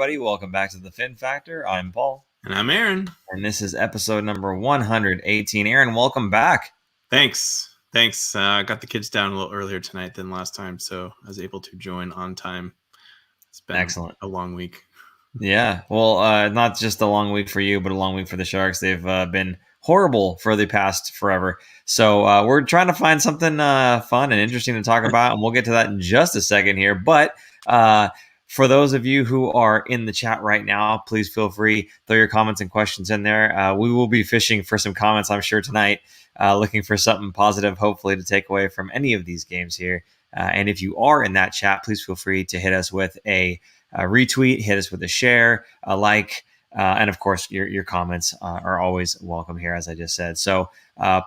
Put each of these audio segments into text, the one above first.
everybody. Welcome back to the Fin Factor. I'm Paul. And I'm Aaron. And this is episode number 118. Aaron, welcome back. Thanks. I got the kids down a little earlier tonight than last time, so I was able to join on time. It's been excellent. A long week. Yeah. Well, not just a long week for you, but a long week for the Sharks. They've been horrible for the past forever. So we're trying to find something fun and interesting to talk about, and we'll get to that in just a second here. But for those of you who are in the chat right now, please feel free, throw your comments and questions in there. We will be fishing for some comments, I'm sure, tonight, looking for something positive, hopefully, to take away from any of these games here. And if you are in that chat, please feel free to hit us with a retweet, hit us with a share, a like, and of course, your comments are always welcome here, as I just said. So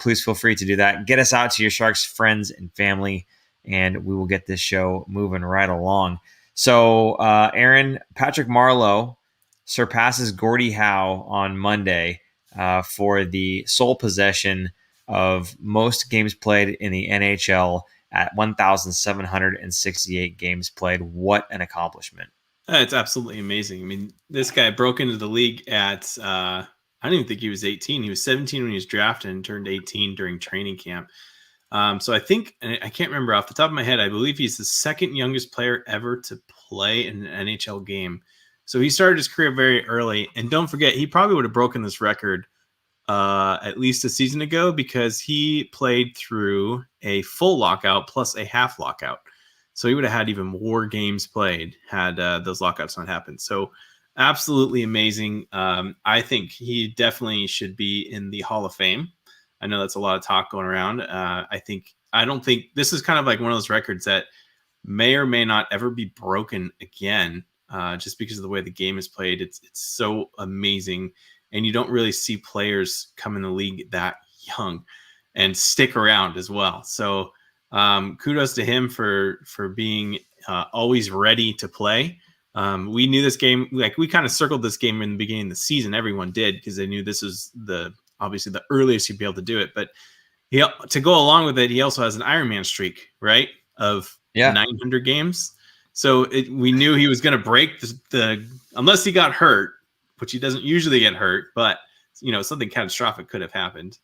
please feel free to do that. Get us out to your Sharks friends and family, and we will get this show moving right along. So, Aaron, Patrick Marleau surpasses Gordie Howe on Monday for the sole possession of most games played in the NHL at 1,768 games played. What an accomplishment. It's absolutely amazing. I mean, this guy broke into the league at, I don't even think he was 18. He was 17 when he was drafted and turned 18 during training camp. So I think, and I can't remember off the top of my head, I believe he's the second youngest player ever to play in an NHL game. So he started his career very early. And don't forget, he probably would have broken this record at least a season ago, because he played through a full lockout plus a half lockout. So he would have had even more games played had those lockouts not happened. So absolutely amazing. I think he definitely should be in the Hall of Fame. I know that's a lot of talk going around. I don't think this is kind of like one of those records that may or may not ever be broken again, just because of the way the game is played. It's so amazing, and you don't really see players come in the league that young and stick around as well. So kudos to him for being always ready to play. We knew this game, like we kind of circled this game in the beginning of the season. Everyone did, because they knew this was obviously the earliest he'd be able to do it. But to go along with it, he also has an Ironman streak, right, of 900 games. So we knew he was going to break the unless he got hurt, which he doesn't usually get hurt, but something catastrophic could have happened,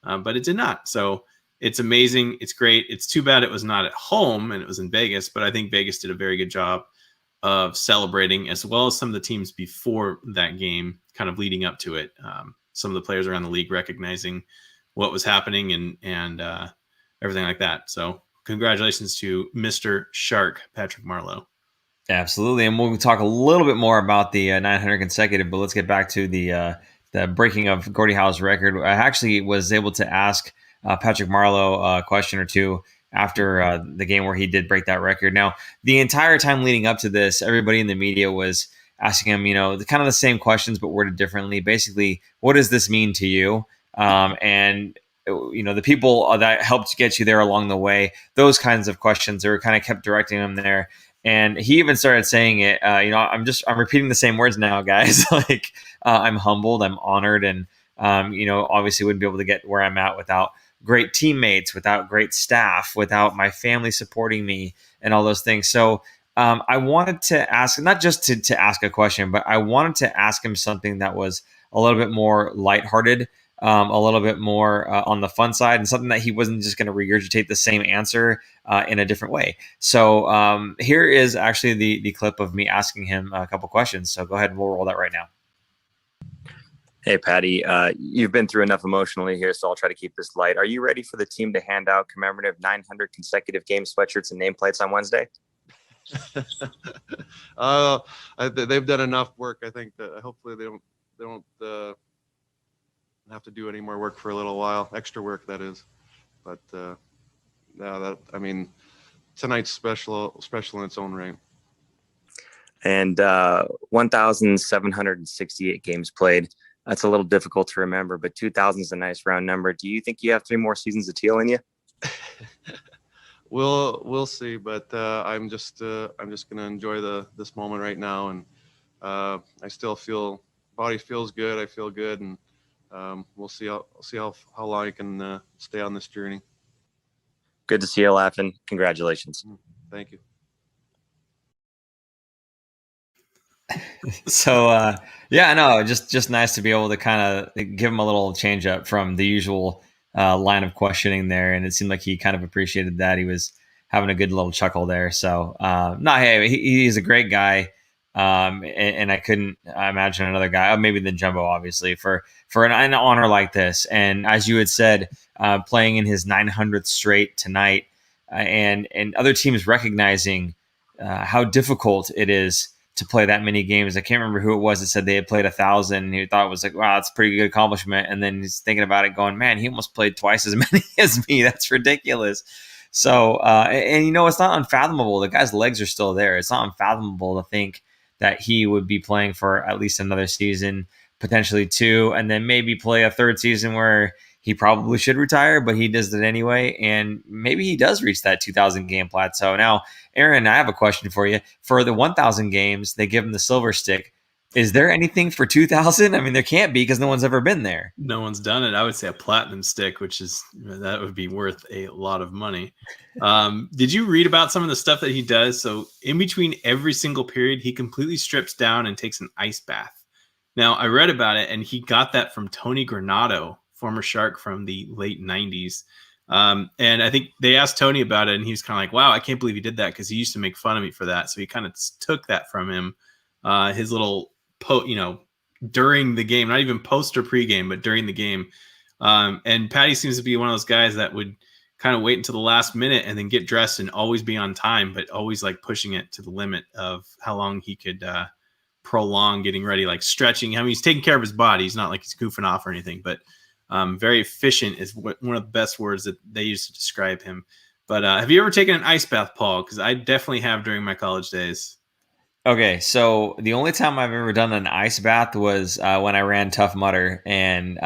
but it did not. So it's amazing. It's great. It's too bad it was not at home and it was in Vegas, but I think Vegas did a very good job of celebrating, as well as some of the teams before that game, kind of leading up to it. Some of the players around the league recognizing what was happening and everything like that. So congratulations to Mr. Shark, Patrick Marleau. Absolutely. And we'll talk a little bit more about the 900 consecutive, but let's get back to the breaking of Gordie Howe's record. I actually was able to ask Patrick Marleau a question or two after the game where he did break that record. Now, the entire time leading up to this, everybody in the media was asking him, kind of the same questions, but worded differently. Basically, what does this mean to you? And the people that helped get you there along the way, those kinds of questions, they were kind of kept directing him there. And he even started saying it, I'm repeating the same words now, guys. Like, I'm humbled, I'm honored, and, obviously wouldn't be able to get where I'm at without great teammates, without great staff, without my family supporting me and all those things. So I wanted to ask, not just to ask a question, but I wanted to ask him something that was a little bit more lighthearted, a little bit more on the fun side, and something that he wasn't just going to regurgitate the same answer in a different way. So here is actually the clip of me asking him a couple questions. So go ahead and we'll roll that right now. Hey, Patty, you've been through enough emotionally here, so I'll try to keep this light. Are you ready for the team to hand out commemorative 900 consecutive game sweatshirts and nameplates on Wednesday? They've done enough work. I think that hopefully they don't have to do any more work for a little while, extra work that is. But tonight's special in its own right. And 1,768 games played. That's a little difficult to remember, but 2,000 is a nice round number. Do you think you have 3 more seasons of teal in you? We'll see, but I'm just gonna enjoy this moment right now, and I still feel body feels good. I feel good, and we'll see how long I can stay on this journey. Good to see you laughing. Congratulations. Thank you. So yeah, no, just nice to be able to kind of give him a little change up from the usual line of questioning there, and it seemed like he kind of appreciated that. He was having a good little chuckle there. So no, hey, he's a great guy, and I couldn't imagine another guy, maybe than Jumbo, obviously, for an honor like this. And as you had said, playing in his 900th straight tonight, and other teams recognizing how difficult it is to play that many games. I can't remember who it was that said they had played 1,000. And he thought it was like, wow, that's a pretty good accomplishment. And then he's thinking about it going, man, he almost played twice as many as me. That's ridiculous. So, and it's not unfathomable. The guy's legs are still there. It's not unfathomable to think that he would be playing for at least another season, potentially 2, and then maybe play a 3rd season where he probably should retire, but he does it anyway. And maybe he does reach that 2,000 game plateau. Now, Aaron, I have a question for you. For the 1,000 games, they give him the silver stick. Is there anything for 2,000? I mean, there can't be because no one's ever been there. No one's done it. I would say a platinum stick, that would be worth a lot of money. Did you read about some of the stuff that he does? So in between every single period, he completely strips down and takes an ice bath. Now, I read about it, and he got that from Tony Granado, former Shark from the late 90s. And I think they asked Tony about it, and he was kind of like, wow, I can't believe he did that because he used to make fun of me for that. So he kind of took that from him, his little during the game, not even post or pre-game, but during the game. And Patty seems to be one of those guys that would kind of wait until the last minute and then get dressed and always be on time, but always like pushing it to the limit of how long he could prolong getting ready, like stretching. I mean, he's taking care of his body. He's not like he's goofing off or anything, but very efficient is one of the best words that they use to describe him. But have you ever taken an ice bath, Paul? Because I definitely have during my college days. Okay, so the only time I've ever done an ice bath was when I ran Tough Mudder, and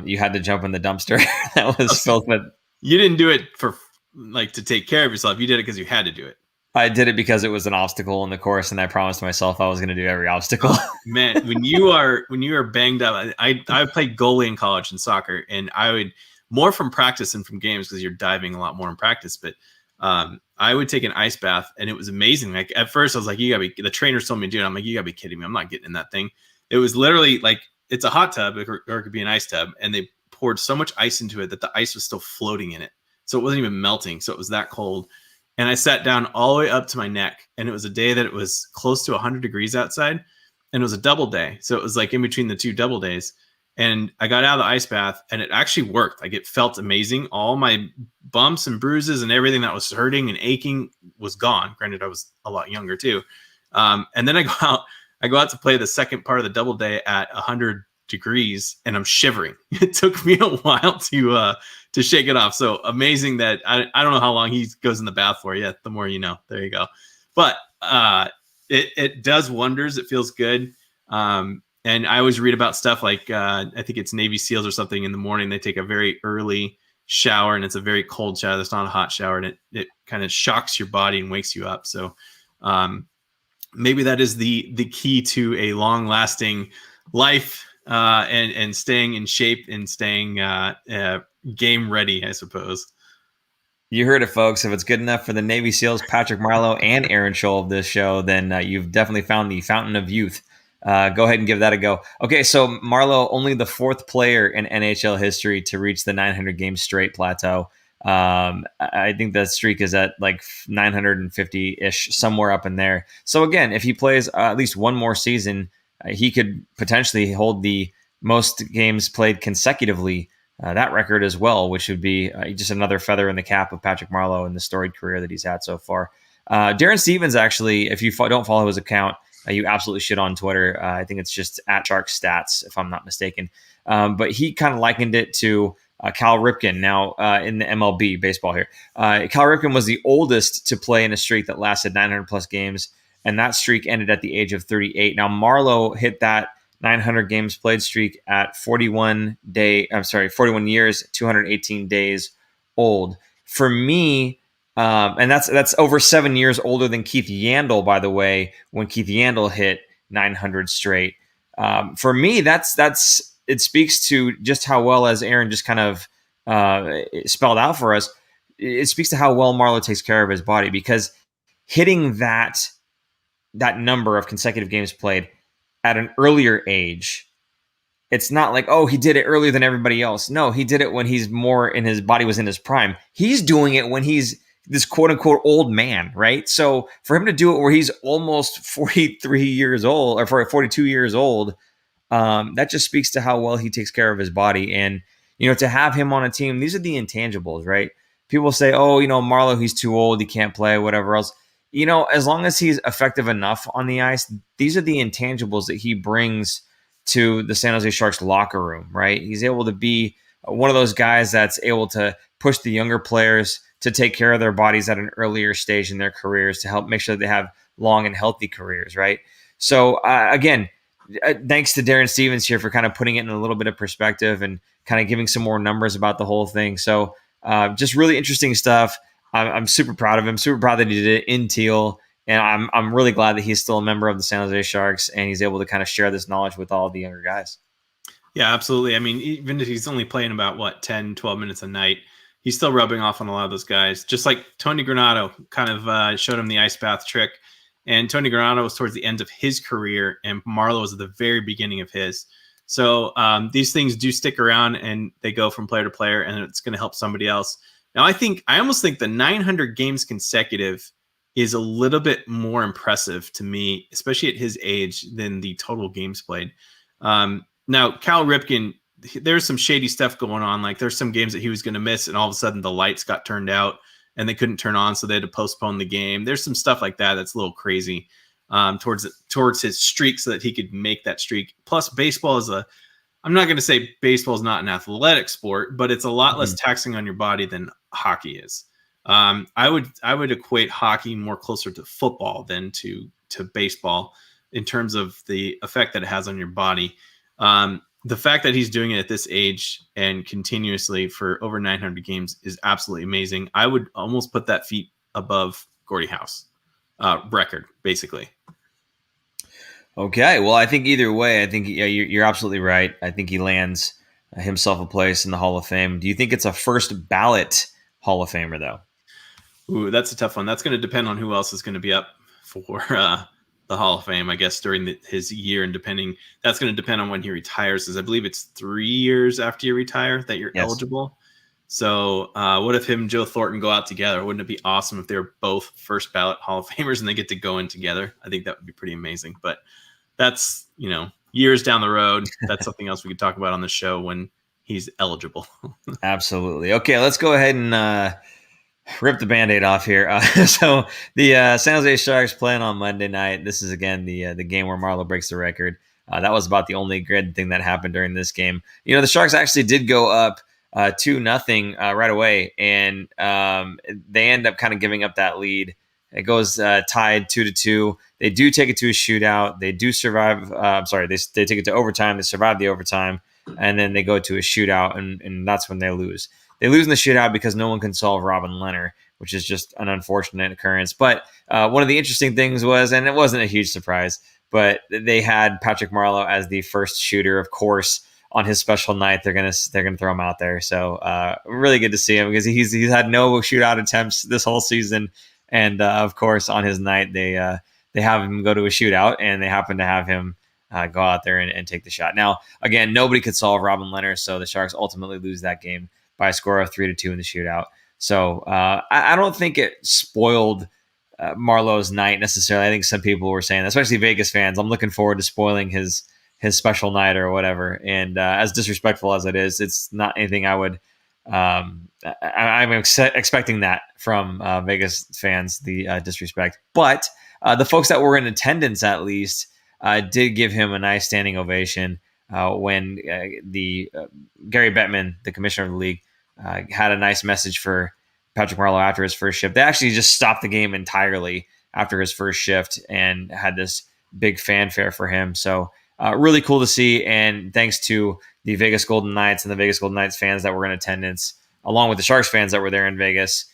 you had to jump in the dumpster that was filled with. You didn't do it for like to take care of yourself. You did it because you had to do it. I did it because it was an obstacle in the course, and I promised myself I was going to do every obstacle. Man, when you are banged up, I played goalie in college in soccer, and I would more from practice than from games because you're diving a lot more in practice. But I would take an ice bath, and it was amazing. Like at first, I was like, "You gotta be." The trainer told me to do it. I'm like, "You gotta be kidding me! I'm not getting in that thing." It was literally like it's a hot tub, or it could be an ice tub, and they poured so much ice into it that the ice was still floating in it, so it wasn't even melting. So it was that cold. And I sat down all the way up to my neck, and it was a day that it was close to 100 degrees outside, and it was a double day. So it was like in between the 2 double days. And I got out of the ice bath, and it actually worked. Like it felt amazing. All my bumps and bruises and everything that was hurting and aching was gone. Granted, I was a lot younger too. And then I go out to play the second part of the double day at 100 degrees, and I'm shivering. It took me a while to shake it off. So amazing that I don't know how long he goes in the bath for. Yeah, the more you know. There you go. But it does wonders. It feels good. And I always read about stuff like I think it's Navy SEALs or something in the morning. They take a very early shower, and it's a very cold shower. It's not a hot shower, and it kind of shocks your body and wakes you up. So maybe that is the key to a long lasting life and staying in shape and staying game ready, I suppose. You heard it, folks. If it's good enough for the Navy SEALs, Patrick Marleau, and Aaron Sholl of this show, then you've definitely found the fountain of youth. Go ahead and give that a go. Okay, so Marleau, only the 4th player in NHL history to reach the 900 game straight plateau. I think that streak is at like 950-ish, somewhere up in there. So again, if he plays at least one more season, he could potentially hold the most games played consecutively, that record as well, which would be just another feather in the cap of Patrick Marleau and the storied career that he's had so far. Darren Stevens, actually, if you don't follow his account, you absolutely should on Twitter. I think it's just at Shark Stats, if I'm not mistaken. But he kind of likened it to Cal Ripken, now in the MLB baseball here. Cal Ripken was the oldest to play in a streak that lasted 900 plus games, and that streak ended at the age of 38. Now, Marleau hit that 900 games played streak at 41 years, 218 days old. For me, and that's over 7 years older than Keith Yandel, by the way, when Keith Yandel hit 900 straight. For me, it speaks to just how well, as Aaron just kind of spelled out for us, it speaks to how well Marleau takes care of his body, because hitting that number of consecutive games played at an earlier age, it's not like, oh, he did it earlier than everybody else. No, he did it when he's more in his body was in his prime. He's doing it when he's this quote unquote old man, right? So for him to do it where he's almost 43 years old or for 42 years old, that just speaks to how well he takes care of his body. And, to have him on a team, these are the intangibles, right? People say, oh, Marlow, he's too old. He can't play, whatever else. As long as he's effective enough on the ice, these are the intangibles that he brings to the San Jose Sharks locker room, right? He's able to be one of those guys that's able to push the younger players to take care of their bodies at an earlier stage in their careers to help make sure they have long and healthy careers, right? So again, thanks to Darren Stevens here for kind of putting it in a little bit of perspective and kind of giving some more numbers about the whole thing. So just really interesting stuff. I'm super proud of him, super proud that he did it in teal. And I'm really glad that he's still a member of the San Jose Sharks and he's able to kind of share this knowledge with all of the younger guys. Yeah, absolutely. I mean, even if he's only playing about 10, 12 minutes a night, he's still rubbing off on a lot of those guys. Just like Tony Granato kind of showed him the ice bath trick. And Tony Granato was towards the end of his career and Marlow was at the very beginning of his. So these things do stick around and they go from player to player and it's going to help somebody else. Now, I almost think the 900 games consecutive is a little bit more impressive to me, especially at his age, than the total games played. Now, Cal Ripken, there's some shady stuff going on. Like there's some games that he was going to miss and all of a sudden the lights got turned out and they couldn't turn on, so they had to postpone the game. There's some stuff like that that's a little crazy towards his streak so that he could make that streak. Plus, baseball is I'm not going to say baseball is not an athletic sport, but it's a lot less taxing on your body than hockey is. I would equate hockey more closer to football than to baseball in terms of the effect that it has on your body. The fact that he's doing it at this age and continuously for over 900 games is absolutely amazing. I would almost put that feat above Gordie Howe's record, basically. Okay, well, I think either way, I think you're absolutely right. I think he lands himself a place in the Hall of Fame. Do you think it's a first ballot Hall of Famer, though? Ooh, that's a tough one. That's going to depend on who else is going to be up for the Hall of Fame, I guess, during his year. And that's going to depend on when he retires, because I believe it's 3 years after you retire that you're eligible. So what if him and Joe Thornton go out together? Wouldn't it be awesome if they were both first ballot Hall of Famers and they get to go in together? I think that would be pretty amazing. But that's, years down the road. That's something else we could talk about on the show when he's eligible. Absolutely. Okay, let's go ahead and rip the Band-Aid off here. So the San Jose Sharks playing on Monday night. This is, again, the game where Marlow breaks the record. That was about the only good thing that happened during this game. The Sharks actually did go up 2-0 right away, and they end up kind of giving up that lead. It goes tied 2-2. They do take it to a shootout. They do survive. They take it to overtime. They survive the overtime, and then they go to a shootout, and that's when they lose. They lose in the shootout because no one can solve Robin Lehner, which is just an unfortunate occurrence. But one of the interesting things was, and it wasn't a huge surprise, but they had Patrick Marleau as the first shooter, of course. On his special night, they're gonna throw him out there. So really good to see him because he's had no shootout attempts this whole season, and of course on his night they have him go to a shootout, and they happen to have him go out there and take the shot. Now again, nobody could solve Robin Lehner, so the Sharks ultimately lose that game by a score of 3-2 in the shootout. So I don't think it spoiled Marleau's night necessarily. I think some people were saying, especially Vegas fans, I'm looking forward to spoiling his special night or whatever. And as disrespectful as it is, it's not anything I would. I'm expecting that from Vegas fans, the disrespect. But the folks that were in attendance, at least, did give him a nice standing ovation when the Gary Bettman, the commissioner of the league, had a nice message for Patrick Marleau after his first shift. They actually just stopped the game entirely after his first shift and had this big fanfare for him. So really cool to see. And thanks to the Vegas Golden Knights and the Vegas Golden Knights fans that were in attendance, along with the Sharks fans that were there in Vegas,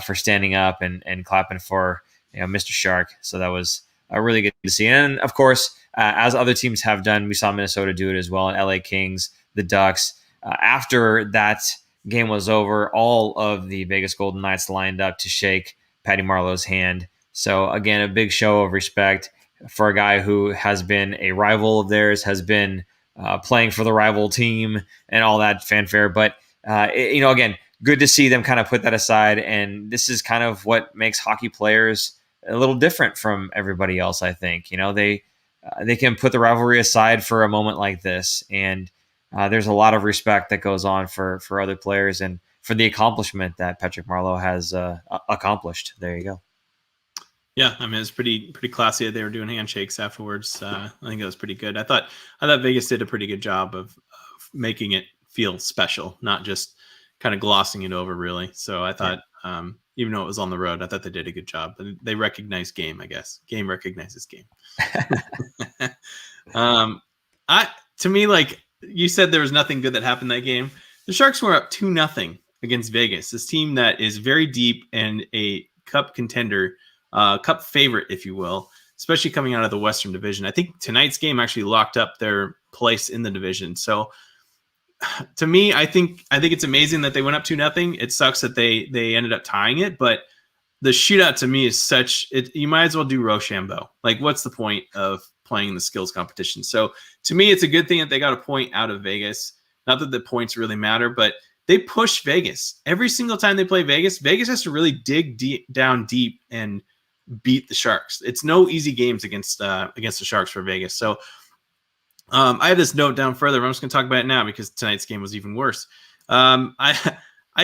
for standing up and clapping for Mr. Shark. So that was really good to see. And of course, as other teams have done, we saw Minnesota do it as well, and LA Kings, the Ducks. After that game was over, all of the Vegas Golden Knights lined up to shake Patty Marleau's hand. So again, a big show of respect. for a guy who has been a rival of theirs, has been playing for the rival team and all that fanfare. But, again, good to see them kind of put that aside. And this is kind of what makes hockey players a little different from everybody else, I think. They can put the rivalry aside for a moment like this. And there's a lot of respect that goes on for other players and for the accomplishment that Patrick Marleau has accomplished. There you go. Yeah, I mean, it's pretty classy that they were doing handshakes afterwards. I think that was pretty good. I thought Vegas did a pretty good job of making it feel special, not just kind of glossing it over, really. So I thought, even though it was on the road, I thought they did a good job. They recognized game, I guess. Game recognizes game. To me, like you said, there was nothing good that happened that game. The Sharks were up 2-0 against Vegas, this team that is very deep and a cup contender, cup favorite, if you will, especially coming out of the Western Division. I think tonight's game actually locked up their place in the division. So to me, I think it's amazing that they went up 2-0. It sucks that they ended up tying it, but the shootout to me is you might as well do Rochambeau. Like, what's the point of playing the skills competition? So to me, it's a good thing that they got a point out of Vegas. Not that the points really matter, but they push Vegas. Every single time they play Vegas, Vegas has to really dig down deep and beat the Sharks. It's no easy games against the Sharks for Vegas. So I have this note down further, but I'm just going to talk about it now because tonight's game was even worse. I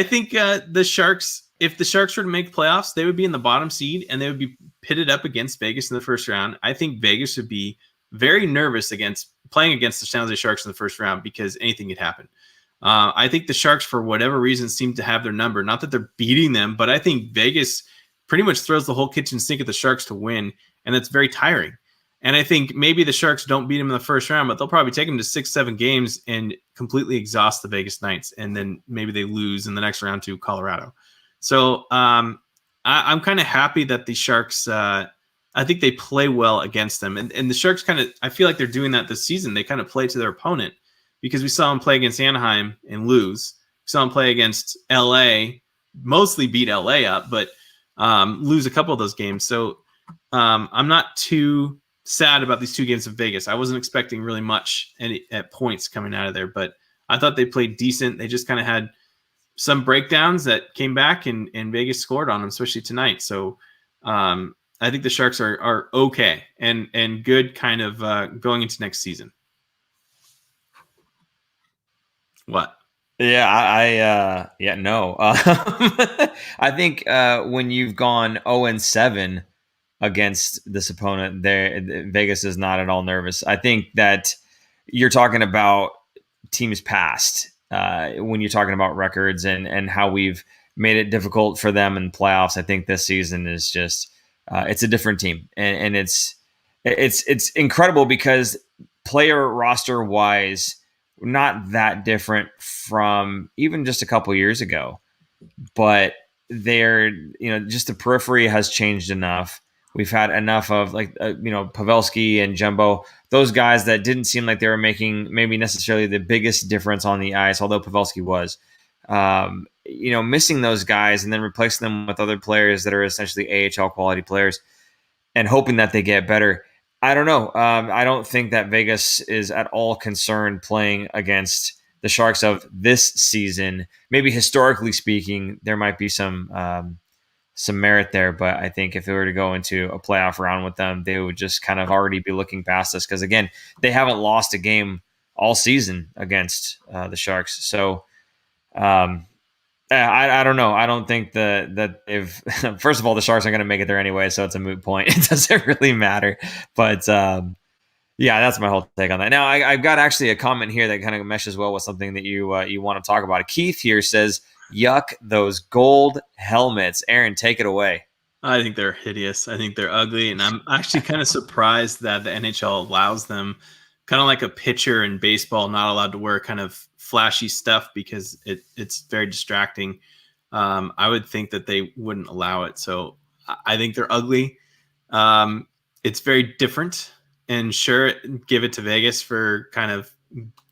think the Sharks, if the Sharks were to make playoffs, they would be in the bottom seed and they would be pitted up against Vegas in the first round. I think Vegas would be very nervous playing against the San Jose Sharks in the first round because anything could happen. I think the Sharks, for whatever reason, seem to have their number. Not that they're beating them, but I think Vegas pretty much throws the whole kitchen sink at the Sharks to win, and that's very tiring. And I think maybe the Sharks don't beat them in the first round, but they'll probably take them to 6-7 games and completely exhaust the Vegas Knights, and then maybe they lose in the next round to Colorado. So I'm kind of happy that the Sharks, I think they play well against them. And the Sharks I feel like they're doing that this season. They kind of play to their opponent because we saw them play against Anaheim and lose. We saw them play against LA, mostly beat LA up, but lose a couple of those games. So I'm not too sad about these 2 games of Vegas. I wasn't expecting really much at points coming out of there, but I thought they played decent. They just kind of had some breakdowns that came back and Vegas scored on them, especially tonight. So I think the Sharks are okay and good kind of going into next season. What? Yeah, no. I think when you've gone 0-7 against this opponent, Vegas is not at all nervous. I think that you're talking about teams past when you're talking about records and how we've made it difficult for them in playoffs. I think this season is just it's a different team, and it's incredible because player roster wise, not that different from even just a couple years ago, but they're, just the periphery has changed enough. We've had enough of Pavelski and Jumbo, those guys that didn't seem like they were making maybe necessarily the biggest difference on the ice, although Pavelski was, missing those guys and then replacing them with other players that are essentially AHL quality players and hoping that they get better. I don't know. I don't think that Vegas is at all concerned playing against the Sharks of this season. Maybe historically speaking, there might be some merit there, but I think if they were to go into a playoff round with them, they would just kind of already be looking past us because, again, they haven't lost a game all season against the Sharks. So I don't know. I don't think that if first of all, the Sharks aren't going to make it there anyway, so it's a moot point. It doesn't really matter. But yeah, that's my whole take on that. Now, I've got actually a comment here that kind of meshes well with something that you want to talk about. Keith here says, "Yuck, those gold helmets." Aaron, take it away. I think they're hideous. I think they're ugly, and I'm actually kind of surprised that the NHL allows them, kind of like a pitcher in baseball, not allowed to wear kind of flashy stuff because it's very distracting. I would think that they wouldn't allow it. So I think they're ugly. It's very different, and sure, give it to Vegas for kind of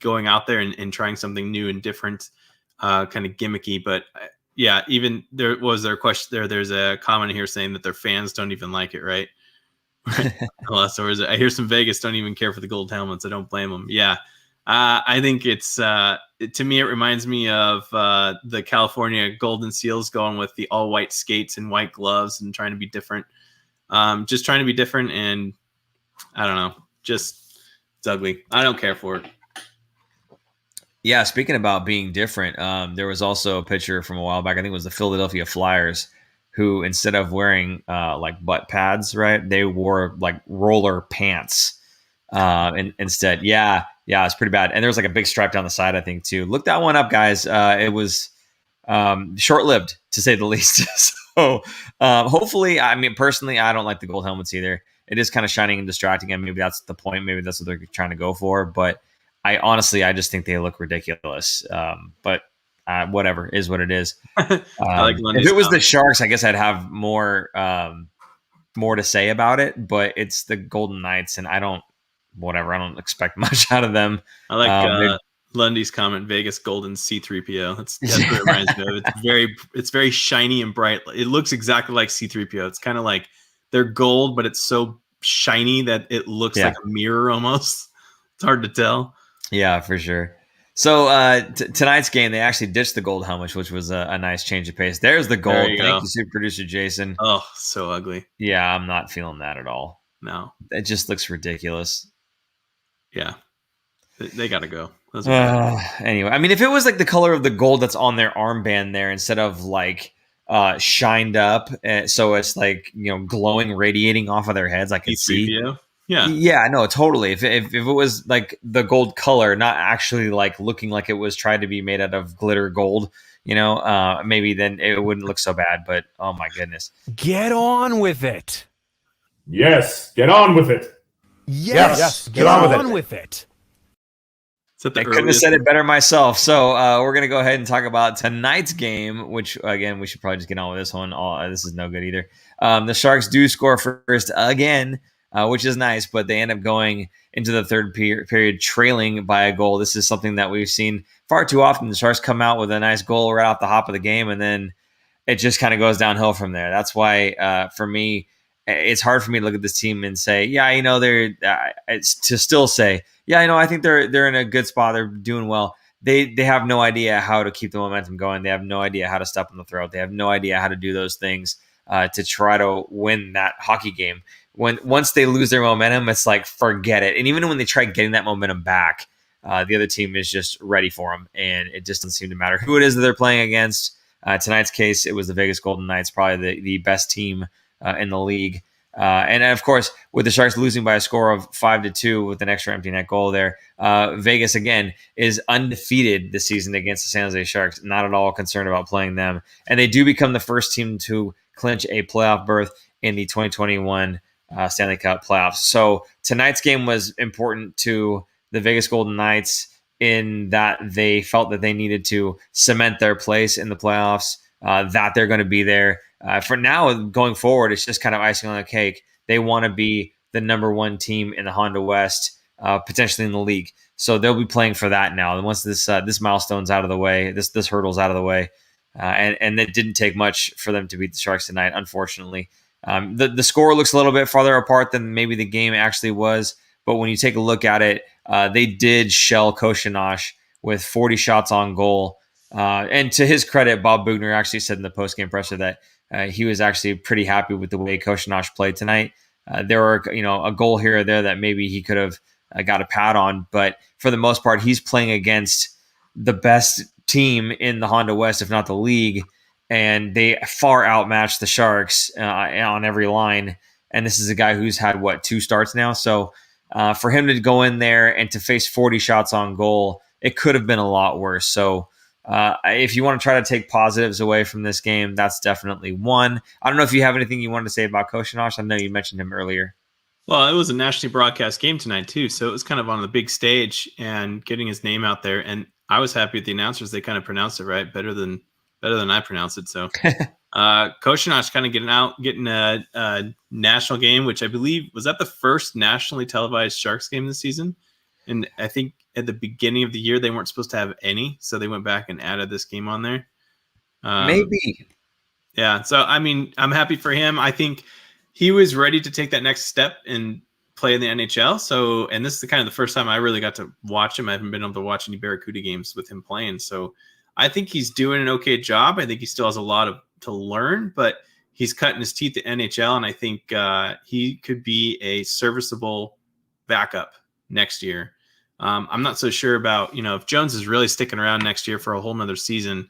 going out there and trying something new and different, kind of gimmicky. But yeah, even there was their question there. There's a comment here saying that their fans don't even like it, right? I hear some Vegas don't even care for the gold helmets. I don't blame them. Yeah. I think it's to me, it reminds me of the California Golden Seals going with the all white skates and white gloves and trying to be different. Just trying to be different. And I don't know, just it's ugly. I don't care for it. Yeah, speaking about being different, there was also a picture from a while back. I think it was the Philadelphia Flyers, who instead of wearing like butt pads, right, they wore like roller pants instead. Yeah, it's pretty bad. And there was like a big stripe down the side, I think, too. Look that one up, guys. It was short-lived, to say the least. So hopefully, I mean, personally, I don't like the gold helmets either. It is kind of shining and distracting, and maybe that's the point. Maybe that's what they're trying to go for, but I just think they look ridiculous. But whatever is what it is. I like if it was the Sharks, I guess I'd have more to say about it. But it's the Golden Knights, and I don't expect much out of them. I like Lundy's comment: Vegas Golden C3PO. That's what it reminds me of. It's very shiny and bright. It looks exactly like C3PO. It's kind of like they're gold, but it's so shiny that it looks like a mirror almost. It's hard to tell. Yeah, for sure. So tonight's game, they actually ditched the gold helmet, which was a nice change of pace. There's the gold. Thank you, super producer Jason. Oh, so ugly. Yeah, I'm not feeling that at all. No. It just looks ridiculous. Yeah. They got to go. Anyway, I mean, if it was like the color of the gold that's on their armband there instead of like shined up, so it's like, glowing, radiating off of their heads, I can see. Yeah, no, totally. If it was like the gold color, not actually like looking like it was tried to be made out of glitter gold, maybe then it wouldn't look so bad. But oh my goodness, get on with it. Yes, get on with it. Yes, get on with it. I couldn't have said it better myself. So we're gonna go ahead and talk about tonight's game, which again we should probably just get on with this one. This is no good either. The Sharks do score first again. Which is nice, but they end up going into the third period trailing by a goal. This is something that we've seen far too often. The Sharks come out with a nice goal right off the hop of the game, and then it just kind of goes downhill from there. That's why, for me, it's hard for me to look at this team and say, I think they're in a good spot. They're doing well. They have no idea how to keep the momentum going. They have no idea how to step on the throat. They have no idea how to do those things to try to win that hockey game. Once they lose their momentum, it's like, forget it. And even when they try getting that momentum back, the other team is just ready for them. And it just doesn't seem to matter who it is that they're playing against. Tonight's case, it was the Vegas Golden Knights, probably the best team in the league. And of course, with the Sharks losing by a score of 5-2 with an extra empty net goal there, Vegas, again, is undefeated this season against the San Jose Sharks. Not at all concerned about playing them. And they do become the first team to clinch a playoff berth in the 2021 Stanley Cup playoffs. So tonight's game was important to the Vegas Golden Knights in that they felt that they needed to cement their place in the playoffs, that they're going to be there. For now, going forward, it's just kind of icing on the cake. They want to be the number one team in the Honda West, potentially in the league. So they'll be playing for that now. And once this milestone's out of the way, this hurdle's out of the way, and it didn't take much for them to beat the Sharks tonight, unfortunately. The score looks a little bit farther apart than maybe the game actually was, but when you take a look at it, they did shell Koshinash with 40 shots on goal. And to his credit, Bob Bugner actually said in the post-game presser that he was actually pretty happy with the way Koshinash played tonight. There were, a goal here or there that maybe he could have got a pad on, but for the most part, he's playing against the best team in the Honda West, if not the league. And they far outmatched the Sharks on every line. And this is a guy who's had, 2 starts now? So for him to go in there and to face 40 shots on goal, it could have been a lot worse. So if you want to try to take positives away from this game, that's definitely one. I don't know if you have anything you wanted to say about Koshinash. I know you mentioned him earlier. Well, it was a nationally broadcast game tonight, too. So it was kind of on the big stage and getting his name out there. And I was happy with the announcers. They kind of pronounced it right, better than I pronounce it. So Koshinash kind of getting a national game, which I believe was that the first nationally televised Sharks game this season. And I think at the beginning of the year, they weren't supposed to have any. So they went back and added this game on there. Maybe. Yeah. So, I mean, I'm happy for him. I think he was ready to take that next step and play in the NHL. So, and this is kind of the first time I really got to watch him. I haven't been able to watch any Barracuda games with him playing. So I think he's doing an okay job. I think he still has a lot to learn, but he's cutting his teeth at NHL. And I think he could be a serviceable backup next year. I'm not so sure about, if Jones is really sticking around next year for a whole nother season.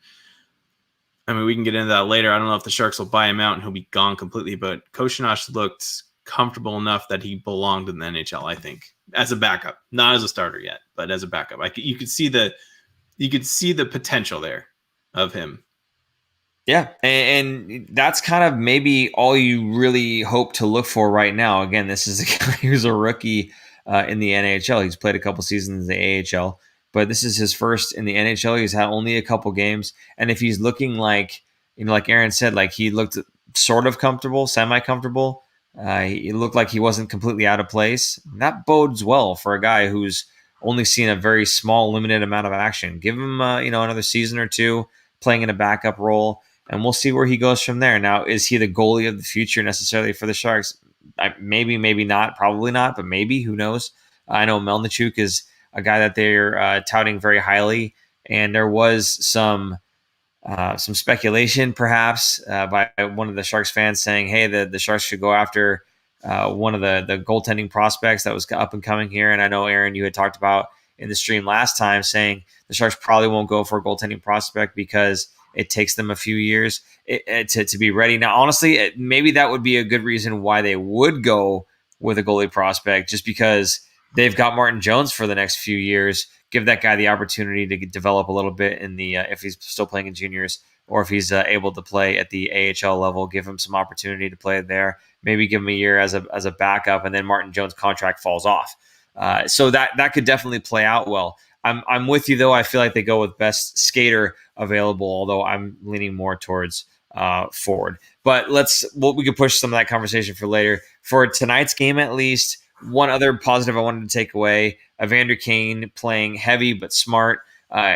I mean, we can get into that later. I don't know if the Sharks will buy him out and he'll be gone completely, but Koshinash looked comfortable enough that he belonged in the NHL, I think, as a backup, not as a starter yet, but as a backup. You could see the potential there of him. Yeah, and that's kind of maybe all you really hope to look for right now. Again, this is a guy who's a rookie in the NHL. He's played a couple seasons in the AHL, but this is his first in the NHL. He's had only a couple games, and if he's looking like Aaron said, like he looked sort of comfortable, semi-comfortable. He looked like he wasn't completely out of place. That bodes well for a guy who's only seen a very small, limited amount of action. Give him, another season or two playing in a backup role, and we'll see where he goes from there. Now, is he the goalie of the future necessarily for the Sharks? Maybe, maybe not. Probably not, but maybe. Who knows? I know Melnichuk is a guy that they're touting very highly, and there was some speculation, perhaps, by one of the Sharks fans saying, hey, the Sharks should go after one of the goaltending prospects that was up and coming here. And I know, Aaron, you had talked about in the stream last time saying the Sharks probably won't go for a goaltending prospect because it takes them a few years to be ready. Now, honestly, maybe that would be a good reason why they would go with a goalie prospect, just because they've got Martin Jones for the next few years. Give that guy the opportunity to develop a little bit in the if he's still playing in juniors, or if he's able to play at the AHL level, give him some opportunity to play there. Maybe give him a year as a backup, and then Martin Jones' contract falls off. So that could definitely play out well. I'm with you though. I feel like they go with best skater available, although I'm leaning more towards forward. But we could push some of that conversation for later. For tonight's game, at least, one other positive I wanted to take away: Evander Kane playing heavy but smart.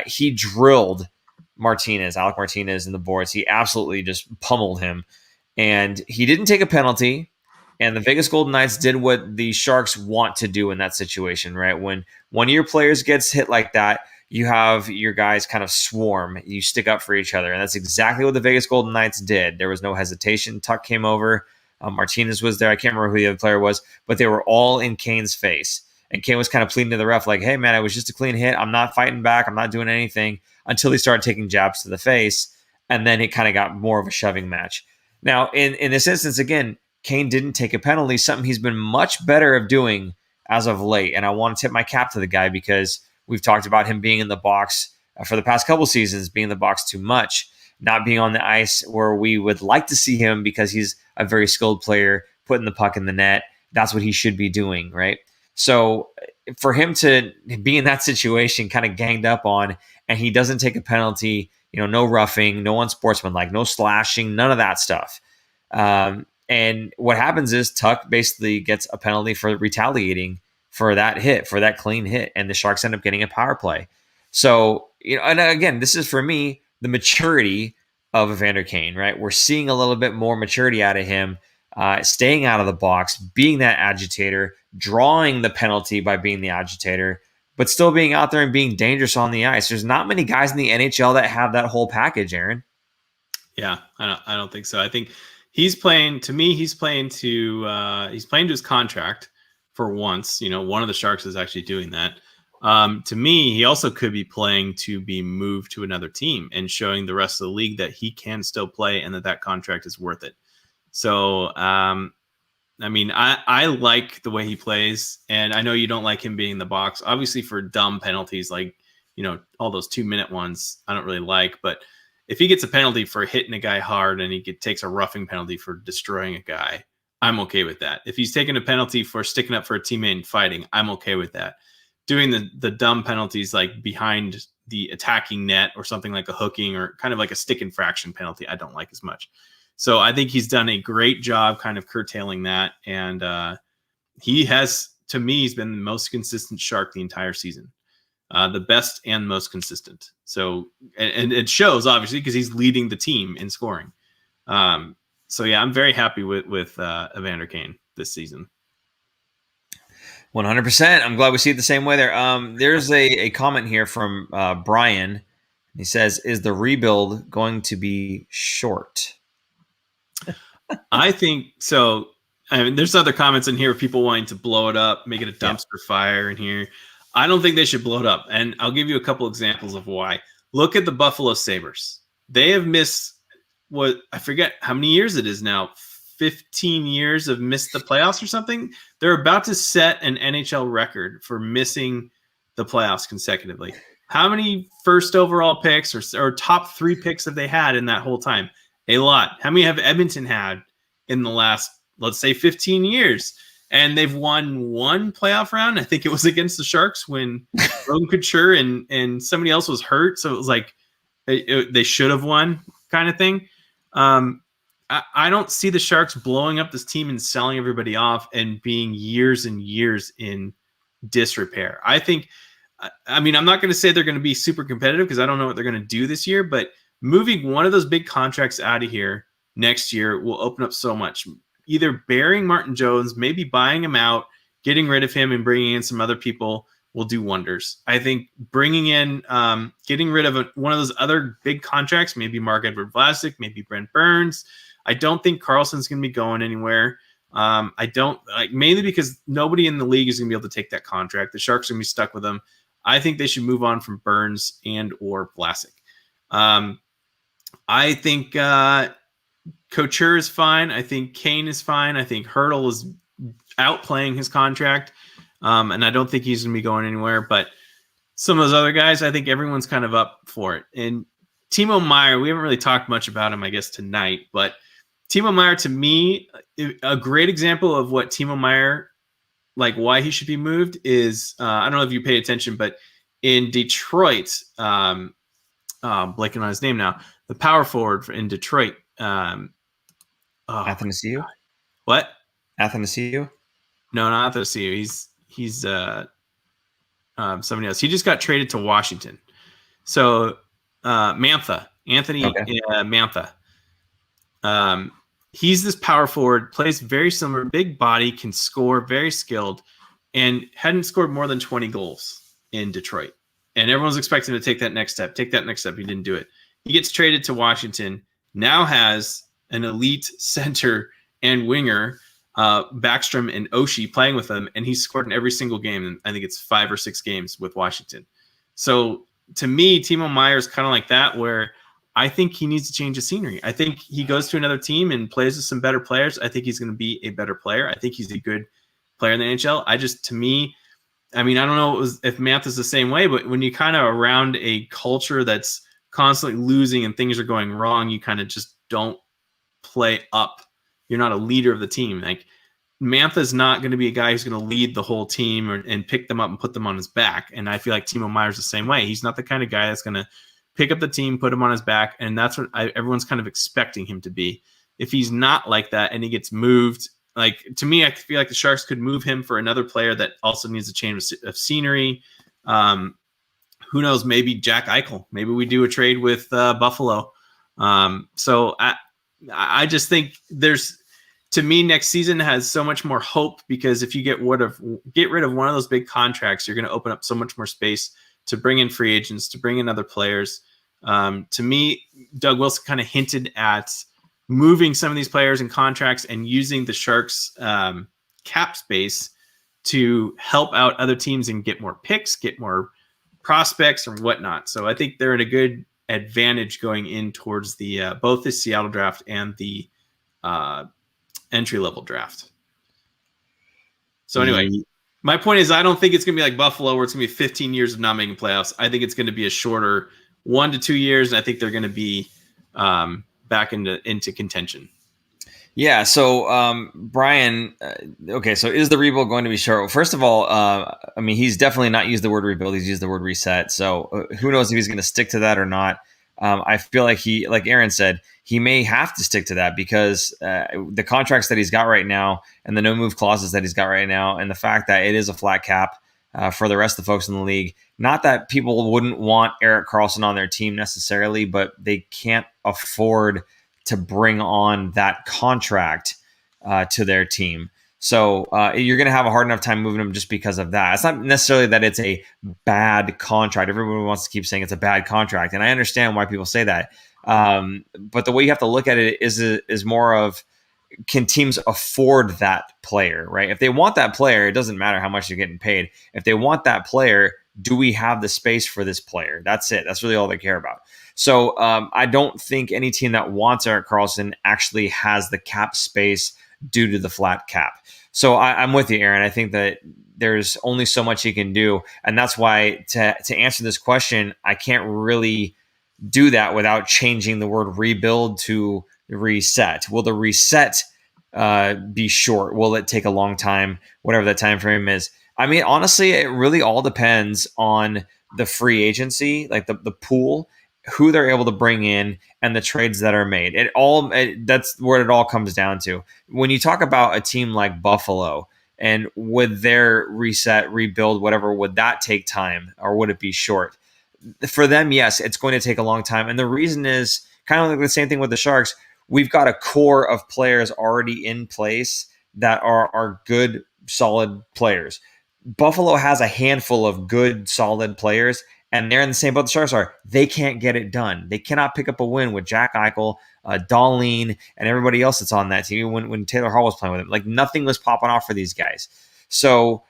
He drilled Alec Martinez in the boards. He absolutely just pummeled him, and he didn't take a penalty. And the Vegas Golden Knights did what the Sharks want to do in that situation, right? When one of your players gets hit like that, you have your guys kind of swarm. You stick up for each other. And that's exactly what the Vegas Golden Knights did. There was no hesitation. Tuck came over. Martinez was there. I can't remember who the other player was, but they were all in Kane's face. And Kane was kind of pleading to the ref like, hey, man, it was just a clean hit. I'm not fighting back. I'm not doing anything, until he started taking jabs to the face. And then it kind of got more of a shoving match. Now, in this instance, again, Kane didn't take a penalty, something he's been much better of doing as of late. And I want to tip my cap to the guy, because we've talked about him being in the box for the past couple seasons, being in the box too much, not being on the ice where we would like to see him, because he's a very skilled player, putting the puck in the net. That's what he should be doing, right? So for him to be in that situation, kind of ganged up on, and he doesn't take a penalty, no roughing, no unsportsmanlike, no slashing, none of that stuff. And what happens is Tuck basically gets a penalty for retaliating for that hit, for that clean hit, and the Sharks end up getting a power play. So, and again, this is for me the maturity of Evander Kane, right? We're seeing a little bit more maturity out of him, staying out of the box, being that agitator, drawing the penalty by being the agitator, but still being out there and being dangerous on the ice. There's not many guys in the NHL that have that whole package, Aaron. Yeah, I don't think so. I think he's playing to his contract for once. One of the Sharks is actually doing that. To me, he also could be playing to be moved to another team and showing the rest of the league that he can still play and that contract is worth it. So, I like the way he plays, and I know you don't like him being in the box, obviously, for dumb penalties like, all those 2-minute ones I don't really like, but if he gets a penalty for hitting a guy hard and he takes a roughing penalty for destroying a guy, I'm okay with that. If he's taking a penalty for sticking up for a teammate and fighting, I'm okay with that. Doing the dumb penalties like behind the attacking net or something like a hooking or kind of like a stick infraction penalty, I don't like as much. So I think he's done a great job kind of curtailing that. And he has, to me, he's been the most consistent Shark the entire season. The best and most consistent. So, and it shows obviously because he's leading the team in scoring. So yeah, I'm very happy with Evander Kane this season. 100%. I'm glad we see it the same way there. There's a comment here from Brian. He says, "Is the rebuild going to be short?" I think so. I mean, there's other comments in here of people wanting to blow it up, make it a dumpster fire in here. I don't think they should blow it up. And I'll give you a couple examples of why. Look at the Buffalo Sabres. They have missed I forget how many years it is now. 15 years of missed the playoffs or something. They're about to set an NHL record for missing the playoffs consecutively. How many first overall picks or top 3 picks have they had in that whole time? A lot. How many have Edmonton had in the last, let's say, 15 years? And they've won 1 playoff round. I think it was against the Sharks when Logan Couture and somebody else was hurt. So it was like they should have won kind of thing. I don't see the Sharks blowing up this team and selling everybody off and being years and years in disrepair. I think, I mean, I'm not going to say they're going to be super competitive because I don't know what they're going to do this year, but moving one of those big contracts out of here next year will open up so much. Either burying Martin Jones, maybe buying him out, getting rid of him and bringing in some other people will do wonders. I think bringing in, getting rid of one of those other big contracts, maybe Marc-Edouard Vlasic, maybe Brent Burns. I don't think Carlson's going to be going anywhere. I don't mainly because nobody in the league is going to be able to take that contract. The Sharks are going to be stuck with them. I think they should move on from Burns and or Vlasic. I think Couture is fine. I think Kane is fine. I think Hurdle is outplaying his contract. And I don't think he's going to be going anywhere. But some of those other guys, I think everyone's kind of up for it. And Timo Meyer, we haven't really talked much about him, I guess, tonight. But Timo Meyer, to me, a great example of what Timo Meyer, like why he should be moved is, I don't know if you pay attention, but in Detroit, blanking on his name now, the power forward in Detroit. Athanasiou? What? Athanasiou? No, not Athanasiou. He's somebody else. He just got traded to Washington. So Mantha, Anthony Mantha. He's this power forward, plays very similar, big body, can score, very skilled, and hadn't scored more than 20 goals in Detroit. And everyone's expecting him to take that next step. He didn't do it. He gets traded to Washington, now has an elite center and winger, Backstrom and Oshie playing with him, and he's scored in every single game. And I think it's 5 or 6 games with Washington. So to me, Timo Meyer is kind of like that, where I think he needs to change the scenery. I think he goes to another team and plays with some better players. I think he's going to be a better player. I think he's a good player in the NHL. I mean, I don't know if Mantha's the same way, but when you kind of around a culture that's constantly losing and things are going wrong, you kind of just don't play up. You're not a leader of the team. Like Mantha's not going to be a guy who's going to lead the whole team and pick them up and put them on his back. And I feel like Timo Meyer's the same way. He's not the kind of guy that's going to pick up the team, put him on his back, and that's what everyone's kind of expecting him to be. If he's not like that and he gets moved, like to me, I feel like the Sharks could move him for another player that also needs a change of scenery. Who knows? Maybe Jack Eichel. Maybe we do a trade with Buffalo. So I just think to me, next season has so much more hope because if you get rid of one of those big contracts, you're going to open up so much more space to bring in free agents, to bring in other players. To me, Doug Wilson kind of hinted at moving some of these players and contracts and using the Sharks cap space to help out other teams and get more picks, get more prospects or whatnot. So I think they're in a good advantage going in towards the both the Seattle draft and the entry-level draft. So anyway, my point is I don't think it's going to be like Buffalo where it's going to be 15 years of not making playoffs. I think it's going to be a shorter 1 to 2 years, and I think they're going to be back into contention. Yeah. So, Brian, okay. So is the rebuild going to be short? Well, first of all, I mean, he's definitely not used the word rebuild. He's used the word reset. So who knows if he's going to stick to that or not. I feel like like Aaron said, he may have to stick to that because the contracts that he's got right now and the no move clauses that he's got right now, and the fact that it is a flat cap for the rest of the folks in the league. Not that people wouldn't want Erik Karlsson on their team necessarily, but they can't afford to bring on that contract to their team. So you're going to have a hard enough time moving him just because of that. It's not necessarily that it's a bad contract. Everyone wants to keep saying it's a bad contract, and I understand why people say that. But the way you have to look at it is more of, can teams afford that player, right? If they want that player, it doesn't matter how much they're getting paid. If they want that player, do we have the space for this player? That's it. That's really all they care about. So I don't think any team that wants Erik Karlsson actually has the cap space due to the flat cap. So I'm with you, Aaron. I think that there's only so much he can do. And that's why to answer this question, I can't really do that without changing the word rebuild to reset. Will the reset be short? Will it take a long time? Whatever that time frame is. I mean, honestly, it really all depends on the free agency, like the pool, who they're able to bring in, and the trades that are made. That's where it all comes down to. When you talk about a team like Buffalo, and would their reset, rebuild, whatever, would that take time, or would it be short? For them, yes, it's going to take a long time. And the reason is kind of like the same thing with the Sharks. We've got a core of players already in place that are good, solid players. Buffalo has a handful of good, solid players, and they're in the same boat the Sharks are. They can't get it done. They cannot pick up a win with Jack Eichel, Dahlin, and everybody else that's on that team when Taylor Hall was playing with them. Like, nothing was popping off for these guys. So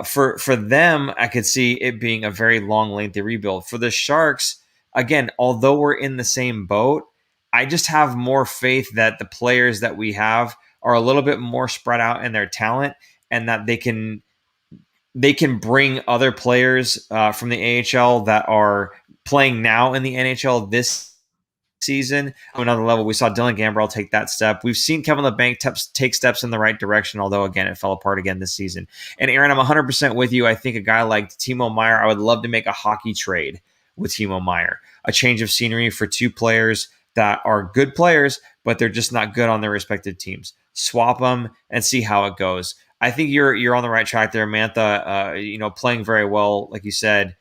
for them, I could see it being a very long, lengthy rebuild. For the Sharks, again, although we're in the same boat, I just have more faith that the players that we have are a little bit more spread out in their talent, and that they can bring other players from the AHL that are playing now in the NHL this season to another level. We saw Dylan Gambrell take that step. We've seen Kevin LeBanc take steps in the right direction, although, again, it fell apart again this season. And Aaron, I'm 100% with you. I think a guy like Timo Meyer, I would love to make a hockey trade with Timo Meyer, a change of scenery for two players that are good players, but they're just not good on their respective teams. Swap them and see how it goes. I think you're on the right track there, Mantha. Playing very well, like you said,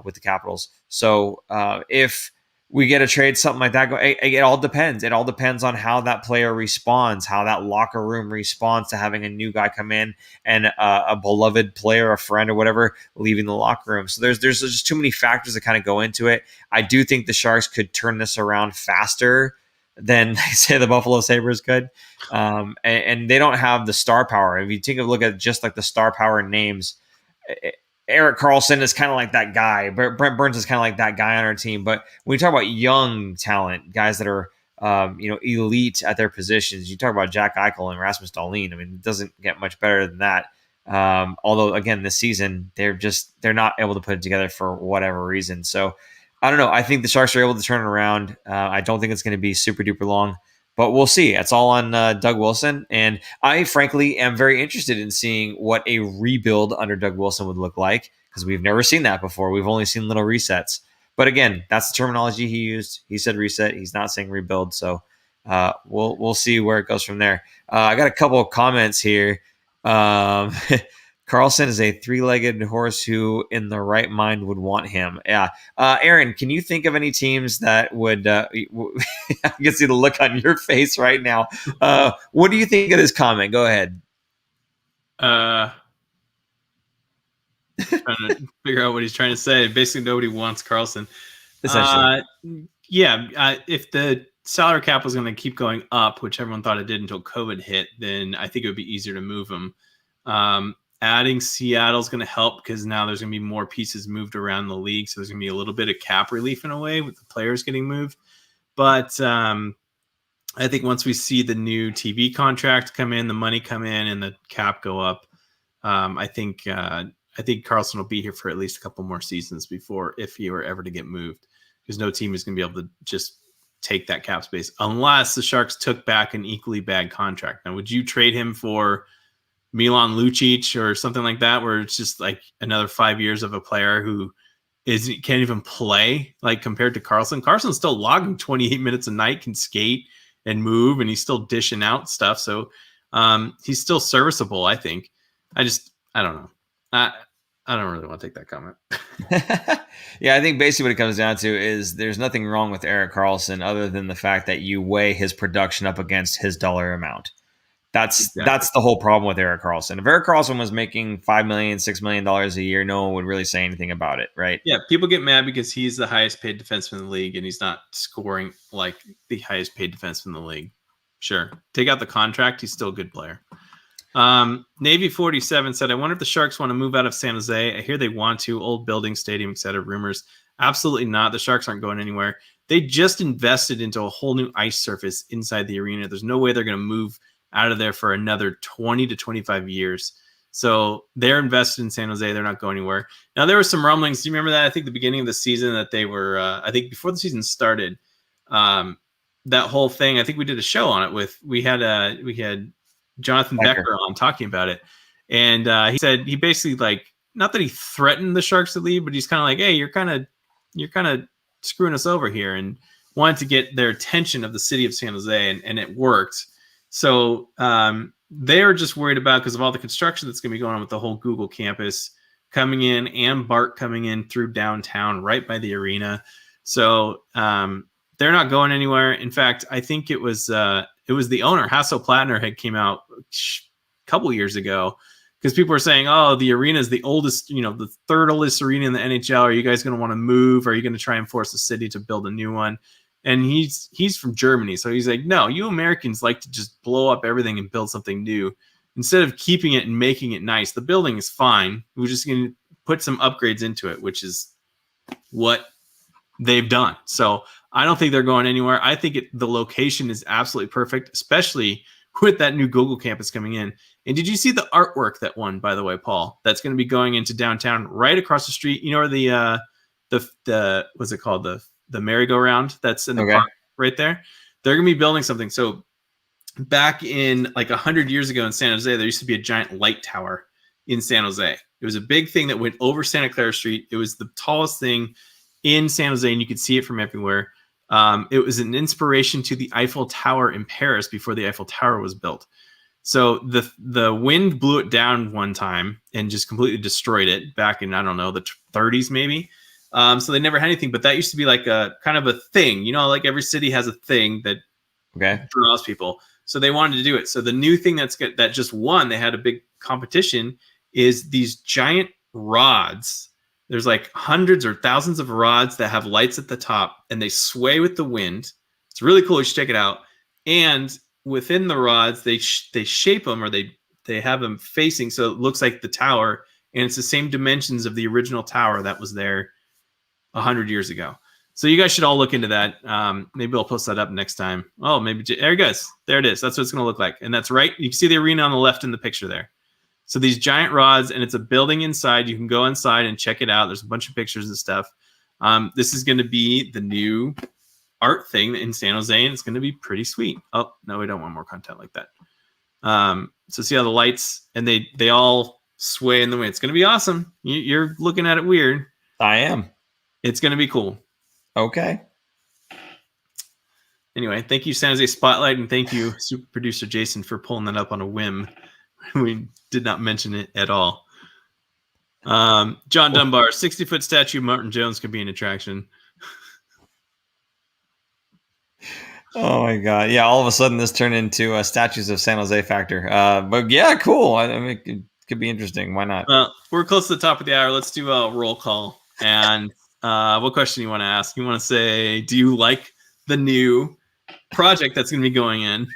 with the Capitals. So if we get a trade, something like that, it all depends. It all depends on how that player responds, how that locker room responds to having a new guy come in and a beloved player, a friend, or whatever, leaving the locker room. So there's just too many factors that kind of go into it. I do think the Sharks could turn this around faster than, say, the Buffalo Sabres could. And they don't have the star power. If you take a look at just like the star power names, Erik Karlsson is kind of like that guy. Brent Burns is kind of like that guy on our team. But when you talk about young talent, guys that are elite at their positions, you talk about Jack Eichel and Rasmus Dahlin. I mean, it doesn't get much better than that. Although, again, this season, they're not able to put it together for whatever reason. So I don't know. I think the Sharks are able to turn it around. I don't think it's going to be super duper long, but we'll see. It's all on Doug Wilson. And I, frankly, am very interested in seeing what a rebuild under Doug Wilson would look like, because we've never seen that before. We've only seen little resets. But again, that's the terminology he used. He said reset. He's not saying rebuild. So we'll see where it goes from there. I got a couple of comments here. Karlsson is a three-legged horse who, in the right mind, would want him. Yeah. Aaron, can you think of any teams that would I can see the look on your face right now. What do you think of this comment? Go ahead. Trying to figure out what he's trying to say. Basically, nobody wants Karlsson. Essentially. If the salary cap was going to keep going up, which everyone thought it did until COVID hit, then I think it would be easier to move him. Adding Seattle is going to help because now there's going to be more pieces moved around the league. So there's going to be a little bit of cap relief in a way with the players getting moved. But I think once we see the new TV contract come in, the money come in, and the cap go up, I think Karlsson will be here for at least a couple more seasons before, if he were ever to get moved, because no team is going to be able to just take that cap space unless the Sharks took back an equally bad contract. Now, would you trade him for Milan Lucic or something like that, where it's just like another 5 years of a player who can't even play, like, compared to Karlsson? Karlsson's still logging 28 minutes a night, can skate and move, and he's still dishing out stuff. So he's still serviceable, I think. I don't know. I don't really want to take that comment. Yeah, I think basically what it comes down to is there's nothing wrong with Erik Karlsson other than the fact that you weigh his production up against his dollar amount. That's the whole problem with Erik Karlsson. If Erik Karlsson was making $5 million, $6 million a year, no one would really say anything about it, right? Yeah, people get mad because he's the highest paid defenseman in the league and he's not scoring like the highest paid defenseman in the league. Sure. Take out the contract, he's still a good player. Navy 47 said, I wonder if the Sharks want to move out of San Jose. I hear they want to. Old building, stadium, etc. Rumors. Absolutely not. The Sharks aren't going anywhere. They just invested into a whole new ice surface inside the arena. There's no way they're going to move out of there for another 20 to 25 years. So they're invested in San Jose. They're not going anywhere. Now, there were some rumblings. Do you remember that? I think the beginning of the season that they were, I think before the season started, that whole thing, I think we did a show on it we had Jonathan Becker on talking about it. And he said, he basically like, not that he threatened the Sharks to leave, but he's kind of like, hey, you're kind of screwing us over here, and wanted to get their attention of the city of San Jose, and it worked. So they're just worried about, because of all the construction that's going to be going on with the whole Google campus coming in and BART coming in through downtown right by the arena. So they're not going anywhere. In fact, I think it was the owner, Hasso-Plattner, had came out a couple years ago because people were saying, oh, the arena is the oldest, the third oldest arena in the NHL. Are you guys going to want to move? Are you going to try and force the city to build a new one? And he's from Germany. So he's like, no, you Americans like to just blow up everything and build something new instead of keeping it and making it nice. The building is fine. We're just going to put some upgrades into it, which is what they've done. So I don't think they're going anywhere. I think the location is absolutely perfect, especially with that new Google campus coming in. And did you see the artwork that won, by the way, Paul? That's going to be going into downtown right across the street. You know where the what's it called? The merry-go-round that's in the park right there. They're going to be building something. So back in like 100 years ago in San Jose, there used to be a giant light tower in San Jose. It was a big thing that went over Santa Clara Street. It was the tallest thing in San Jose, and you could see it from everywhere. It was an inspiration to the Eiffel Tower in Paris before the Eiffel Tower was built. So the wind blew it down one time and just completely destroyed it back in, I don't know, the 30s maybe. So they never had anything, but that used to be like a kind of a thing, like every city has a thing that draws people. So they wanted to do it. So the new thing that just won, they had a big competition, is these giant rods. There's like hundreds or thousands of rods that have lights at the top, and they sway with the wind. It's really cool. You should check it out. And within the rods, they shape them, or they have them facing so it looks like the tower, and it's the same dimensions of the original tower that was there 100 years ago. So you guys should all look into that. Maybe I'll post that up next time. Oh, maybe there it goes. There it is. That's what it's going to look like. And that's right. You can see the arena on the left in the picture there. So these giant rods, and it's a building inside. You can go inside and check it out. There's a bunch of pictures and stuff. This is going to be the new art thing in San Jose, and it's going to be pretty sweet. Oh, no, we don't want more content like that. So see how the lights, and they all sway in the wind. It's going to be awesome. You're looking at it weird. I am. It's going to be cool. Okay. Anyway, thank you, San Jose Spotlight, and thank you, super producer Jason, for pulling that up on a whim. We did not mention it at all. John Dunbar, 60-foot statue of Martin Jones could be an attraction. Oh my God! Yeah, all of a sudden this turned into statues of San Jose factor. But yeah, cool. I mean, it could be interesting. Why not? Well, we're close to the top of the hour. Let's do a roll call. And what question do you want to ask? You want to say, do you like the new project that's going to be going in?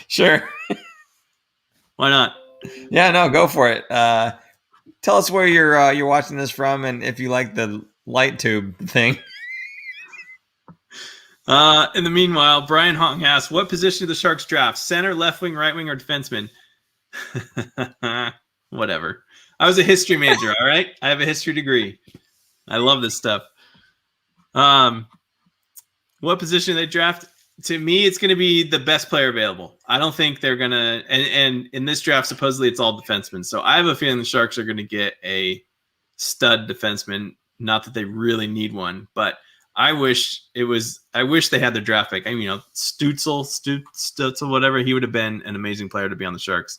Sure. Why not? Yeah, no, go for it. Tell us where you're watching this from, and if you like the light tube thing. In the meanwhile, Brian Hong asks, what position do the Sharks draft? Center, left wing, right wing, or defenseman? Whatever. I was a history major, all right? I have a history degree. I love this stuff. What position they draft? To me, it's going to be the best player available. I don't think they're going to, and in this draft, supposedly it's all defensemen. So I have a feeling the Sharks are going to get a stud defenseman. Not that they really need one, but I wish they had their draft pick. I mean, Stutzel, whatever, he would have been an amazing player to be on the Sharks.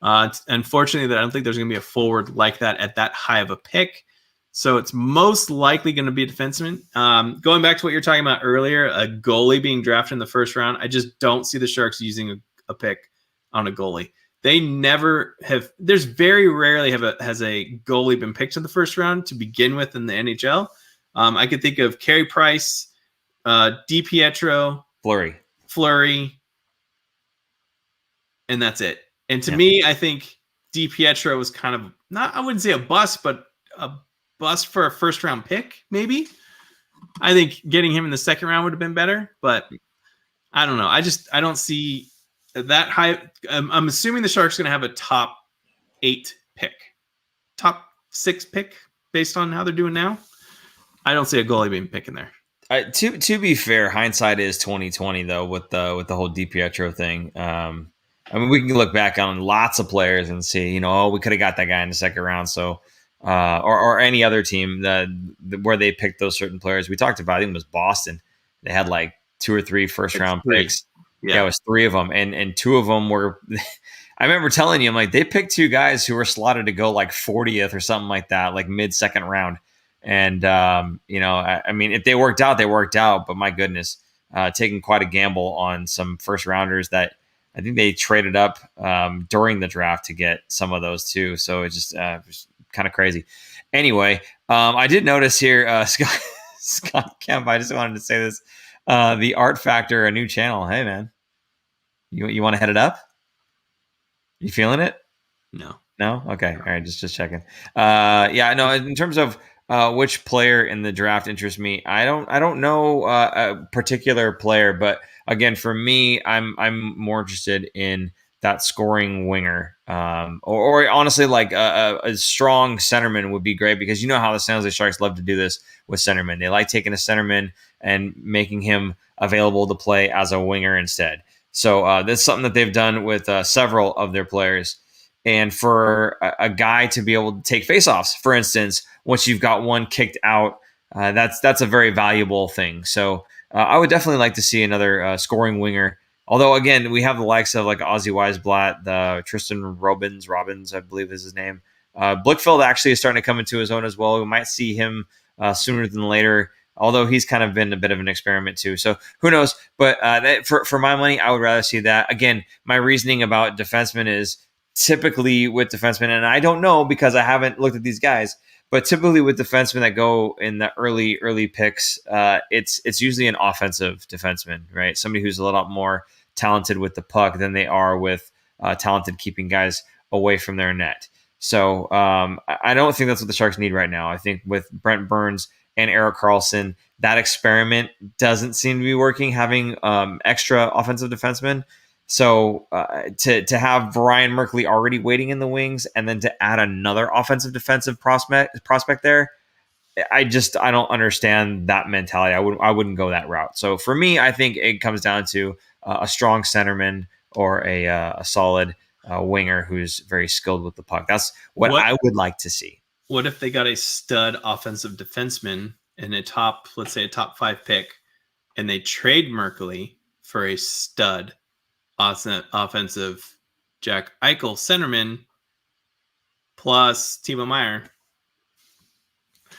Unfortunately, I don't think there's going to be a forward like that at that high of a pick. So it's most likely going to be a defenseman. Going back to what you're talking about earlier, a goalie being drafted in the first round, I just don't see the Sharks using a pick on a goalie. They never have. There's very rarely has a goalie been picked in the first round to begin with in the NHL. I could think of Carey Price, DiPietro, Fleury, and that's it. And to me, I think DiPietro was kind of not, I wouldn't say a bust, but a bust for a first round pick, maybe. I think getting him in the second round would have been better, but I don't know. I don't see that high. I'm assuming the Sharks are going to have a top 8 pick, top 6 pick based on how they're doing now. I don't see a goalie being picked in there. To be fair, hindsight is 2020 though with the whole DiPietro thing. I mean, we can look back on lots of players and see, we could have got that guy in the second round. So, or any other team where they picked those certain players. We talked about, I think it was Boston. They had like 2 or 3 first round picks. Yeah, it was 3 of them, and 2 of them were. I remember telling you, I'm like, they picked 2 guys who were slotted to go like 40th or something like that, like mid second round. And I mean, if they worked out, they worked out. But my goodness, taking quite a gamble on some first rounders that I think they traded up during the draft to get some of those too. So it's just kind of crazy. Anyway, I did notice here, Scott Kemp. I just wanted to say this: the Art Factor, a new channel. Hey man, you want to head it up? You feeling it? No. Okay. All right. Just checking. Yeah. No. In terms of which player in the draft interests me, I don't know a particular player, but again, for me, I'm more interested in that scoring winger, or honestly, like a strong centerman would be great, because you know how the San Jose Sharks love to do this with centermen. They like taking a centerman and making him available to play as a winger instead. So that's something that they've done with several of their players. And for a guy to be able to take faceoffs, for instance, once you've got one kicked out, that's a very valuable thing. So I would definitely like to see another scoring winger. Although, again, we have the likes of like Ozzy Weisblatt, Tristan Robbins, I believe is his name. Blickfeld actually is starting to come into his own as well. We might see him sooner than later, although he's kind of been a bit of an experiment too. So who knows? But for my money, I would rather see that. Again, my reasoning about defensemen is typically with defensemen, and I don't know because I haven't looked at these guys, but typically with defensemen that go in the early picks, it's usually an offensive defenseman, right? Somebody who's a little more talented with the puck than they are with talented keeping guys away from their net. So I don't think that's what the Sharks need right now. I think with Brent Burns and Erik Karlsson, that experiment doesn't seem to be working, having extra offensive defensemen. So to have Ryan Merkley already waiting in the wings, and then to add another offensive defensive prospect there, I don't understand that mentality. I wouldn't go that route. So for me, I think it comes down to a strong centerman or a solid winger who's very skilled with the puck. That's what I would like to see. What if they got a stud offensive defenseman in let's say a top 5 pick, and they trade Merkley for a stud offensive Jack Eichel centerman plus Timo Meyer?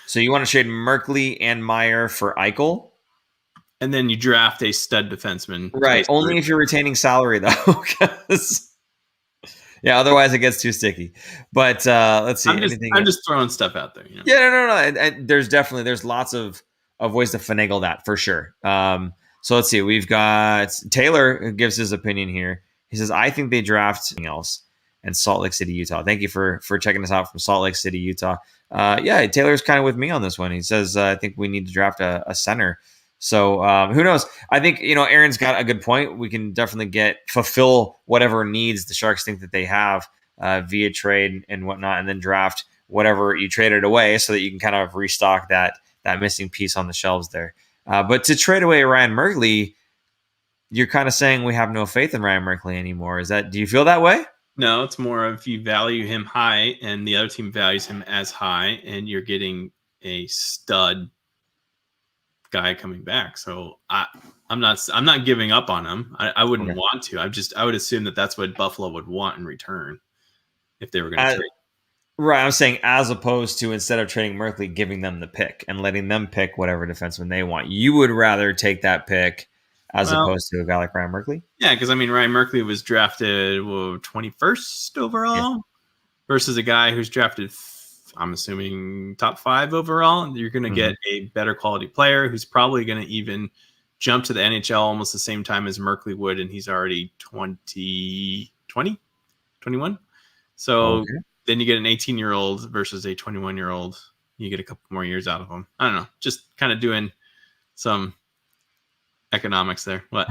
So you want to trade Merkley and Meyer for Eichel? And then you draft a stud defenseman. Right. Only if you're retaining salary, though. Yeah, otherwise it gets too sticky. But let's see. I'm just throwing stuff out there. Yeah, no. And there's lots of ways to finagle that for sure. So let's see. We've got Taylor who gives his opinion here. He says, I think they draft something else in Salt Lake City, Utah. Thank you for checking us out from Salt Lake City, Utah. Yeah, Taylor's kind of with me on this one. He says, I think we need to draft a center. So who knows? I think, Aaron's got a good point. We can definitely fulfill whatever needs the Sharks think that they have via trade and whatnot, and then draft whatever you traded away so that you can kind of restock that missing piece on the shelves there. But to trade away Ryan Merkley, you're kind of saying we have no faith in Ryan Merkley anymore. Do you feel that way? No, it's more of you value him high and the other team values him as high, and you're getting a stud guy coming back. So I'm not giving up on him. I wouldn't want to. I would assume that that's what Buffalo would want in return. if they were going to trade. Right, I'm saying as opposed to instead of trading Merkley, giving them the pick and letting them pick whatever defenseman they want. You would rather take that pick as opposed to a guy like Ryan Merkley? Yeah, because, I mean, Ryan Merkley was drafted 21st overall versus a guy who's drafted, I'm assuming, top 5 overall. You're going to get a better quality player who's probably going to even jump to the NHL almost the same time as Merkley would, and he's already 21. So then you get an 18-year-old versus a 21-year-old. You get a couple more years out of them. I don't know. Just kind of doing some economics there. What?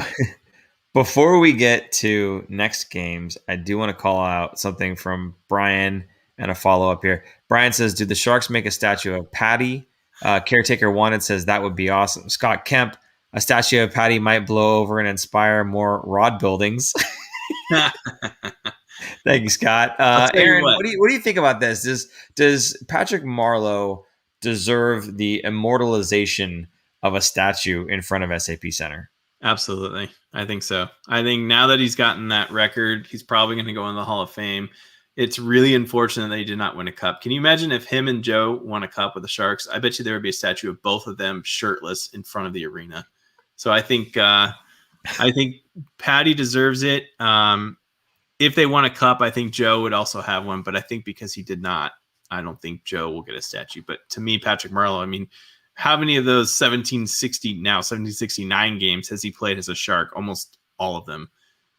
Before we get to next games, I do want to call out something from Brian and a follow-up here. Brian says, do the Sharks make a statue of Patty? Caretaker Wanted says that would be awesome. Scott Kemp, a statue of Patty might blow over and inspire more rod buildings. Thank you, Scott. Aaron, what do you think about this? Does Patrick Marleau deserve the immortalization of a statue in front of SAP Center? Absolutely. I think so. I think now that he's gotten that record, he's probably going to go in the Hall of Fame. It's really unfortunate that he did not win a cup. Can you imagine if him and Joe won a cup with the Sharks? I bet you there would be a statue of both of them shirtless in front of the arena. So I think Patty deserves it. If they won a cup, I think Joe would also have one. But I think because he did not, I don't think Joe will get a statue. But to me, Patrick Marleau, I mean, how many of those 1769 games has he played as a Shark? Almost all of them.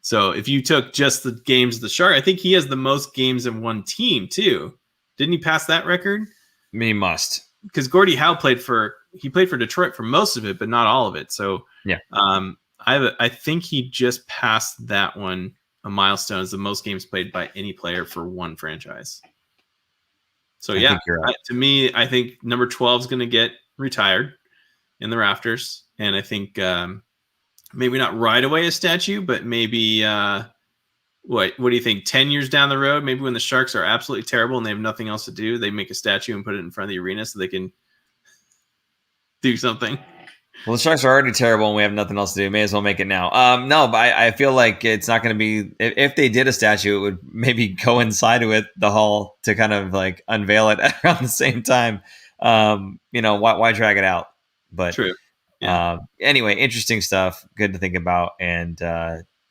So if you took just the games of the Shark, I think he has the most games in one team too. Didn't he pass that record? He must. Because Gordie Howe played for Detroit for most of it, but not all of it. So yeah, I think he just passed that one, a milestone, as the most games played by any player for one franchise. So yeah, to me, I think number 12 is going to get retired in the rafters, and I think maybe not right away a statue, but maybe what do you think? 10 years down the road, maybe when the Sharks are absolutely terrible and they have nothing else to do, they make a statue and put it in front of the arena so they can do something. Well, the Sharks are already terrible and we have nothing else to do. May as well make it now. No, but I feel like it's not going to be, if they did a statue, it would maybe coincide with the Hall to kind of like unveil it around the same time. Why drag it out? But true. Yeah. Anyway, interesting stuff. Good to think about. And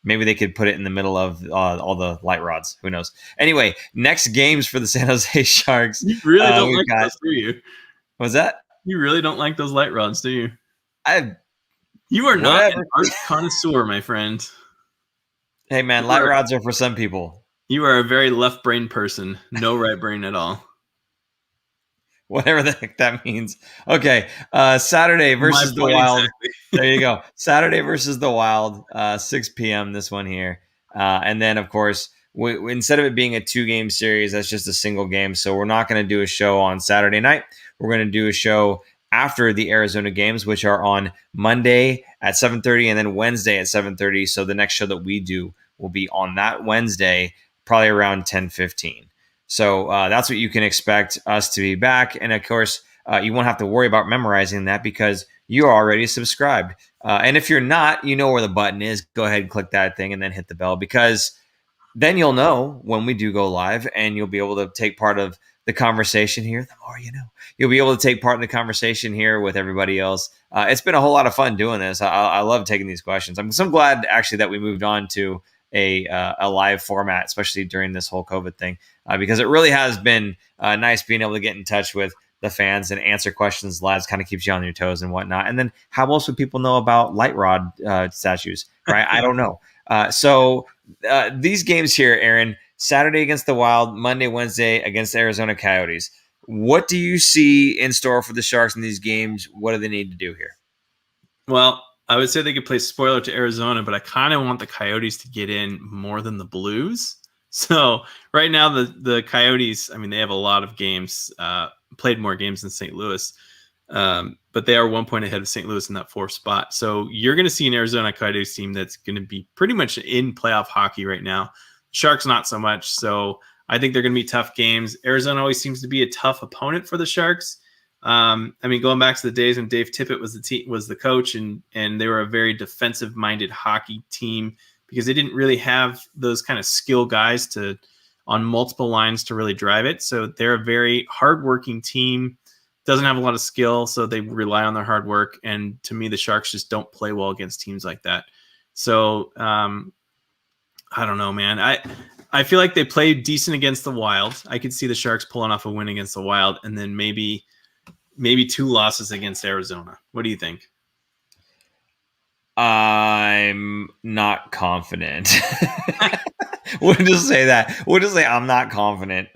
maybe they could put it in the middle of all the light rods. Who knows? Anyway, next games for the San Jose Sharks. You really don't like those, do you? What's that? You really don't like those light rods, do you? You are Whatever. not an art connoisseur, my friend. Hey, man, light rods are for some people. You are a very left brain person. No right brain at all. Whatever the heck that means. Okay, Saturday versus the Wild. Exactly. There you go. Saturday versus the Wild, 6 p.m. this one here. And then, of course, instead of it being a 2-game series, that's just a single game. So we're not going to do a show on Saturday night. We're going to do a show after the Arizona games, which are on Monday at 7:30 and then Wednesday at 7:30. So the next show that we do will be on that Wednesday, probably around 10:15. So that's what you can expect us to be back. And of course, you won't have to worry about memorizing that because you're already subscribed. And if you're not, you know where the button is. Go ahead and click that thing and then hit the bell, because then you'll know when we do go live and you'll be able to take part of the conversation here. The more you know, you'll be able to take part in the conversation here with everybody else. It's been a whole lot of fun doing this. I love taking these questions. I'm so glad actually that we moved on to a live format, especially during this whole COVID thing, because it really has been nice being able to get in touch with the fans and answer questions live. Kind of keeps you on your toes and whatnot. And then how else would people know about light rod statues, right? I don't know. So these games here, Aaron, Saturday against the Wild, Monday, Wednesday against the Arizona Coyotes. What do you see in store for the Sharks in these games? What do they need to do here? Well, I would say they could play spoiler to Arizona, but I kind of want the Coyotes to get in more than the Blues. So right now, the Coyotes, I mean, they have a lot of games, played more games than St. Louis, but they are 1 point ahead of St. Louis in that 4th spot. So you're going to see an Arizona Coyotes team that's going to be pretty much in playoff hockey right now. Sharks, not so much. So I think they're going to be tough games. Arizona always seems to be a tough opponent for the Sharks. I mean, going back to the days when Dave Tippett was the coach, and they were a very defensive-minded hockey team because they didn't really have those kind of skill guys to on multiple lines to really drive it. So they're a very hardworking team. Doesn't have a lot of skill, so they rely on their hard work. And to me, the Sharks just don't play well against teams like that. So I don't know, man. I feel like they played decent against the Wild. I could see the Sharks pulling off a win against the Wild, and then maybe 2 losses against Arizona. What do you think? I'm not confident. We'll just say that. We'll just say I'm not confident.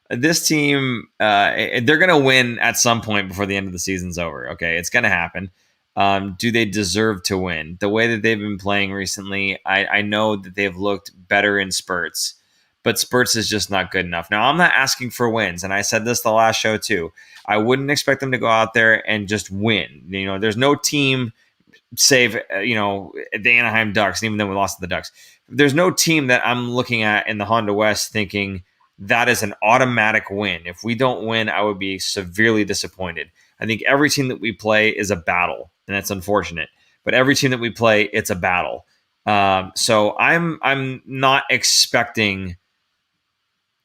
This team, they're going to win at some point before the end of the season's over. Okay, it's going to happen. Do they deserve to win? The way that they've been playing recently, I know that they've looked better in spurts, but spurts is just not good enough. Now, I'm not asking for wins, and I said this the last show too. I wouldn't expect them to go out there and just win. There's no team, save, the Anaheim Ducks, even though we lost to the Ducks. There's no team that I'm looking at in the Honda West thinking that is an automatic win. If we don't win, I would be severely disappointed. I think every team that we play is a battle, and that's unfortunate. But every team that we play, it's a battle. So I'm not expecting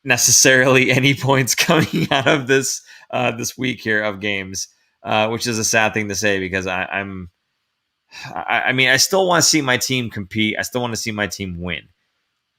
necessarily any points coming out of this week here of games, which is a sad thing to say because I still want to see my team compete. I still want to see my team win,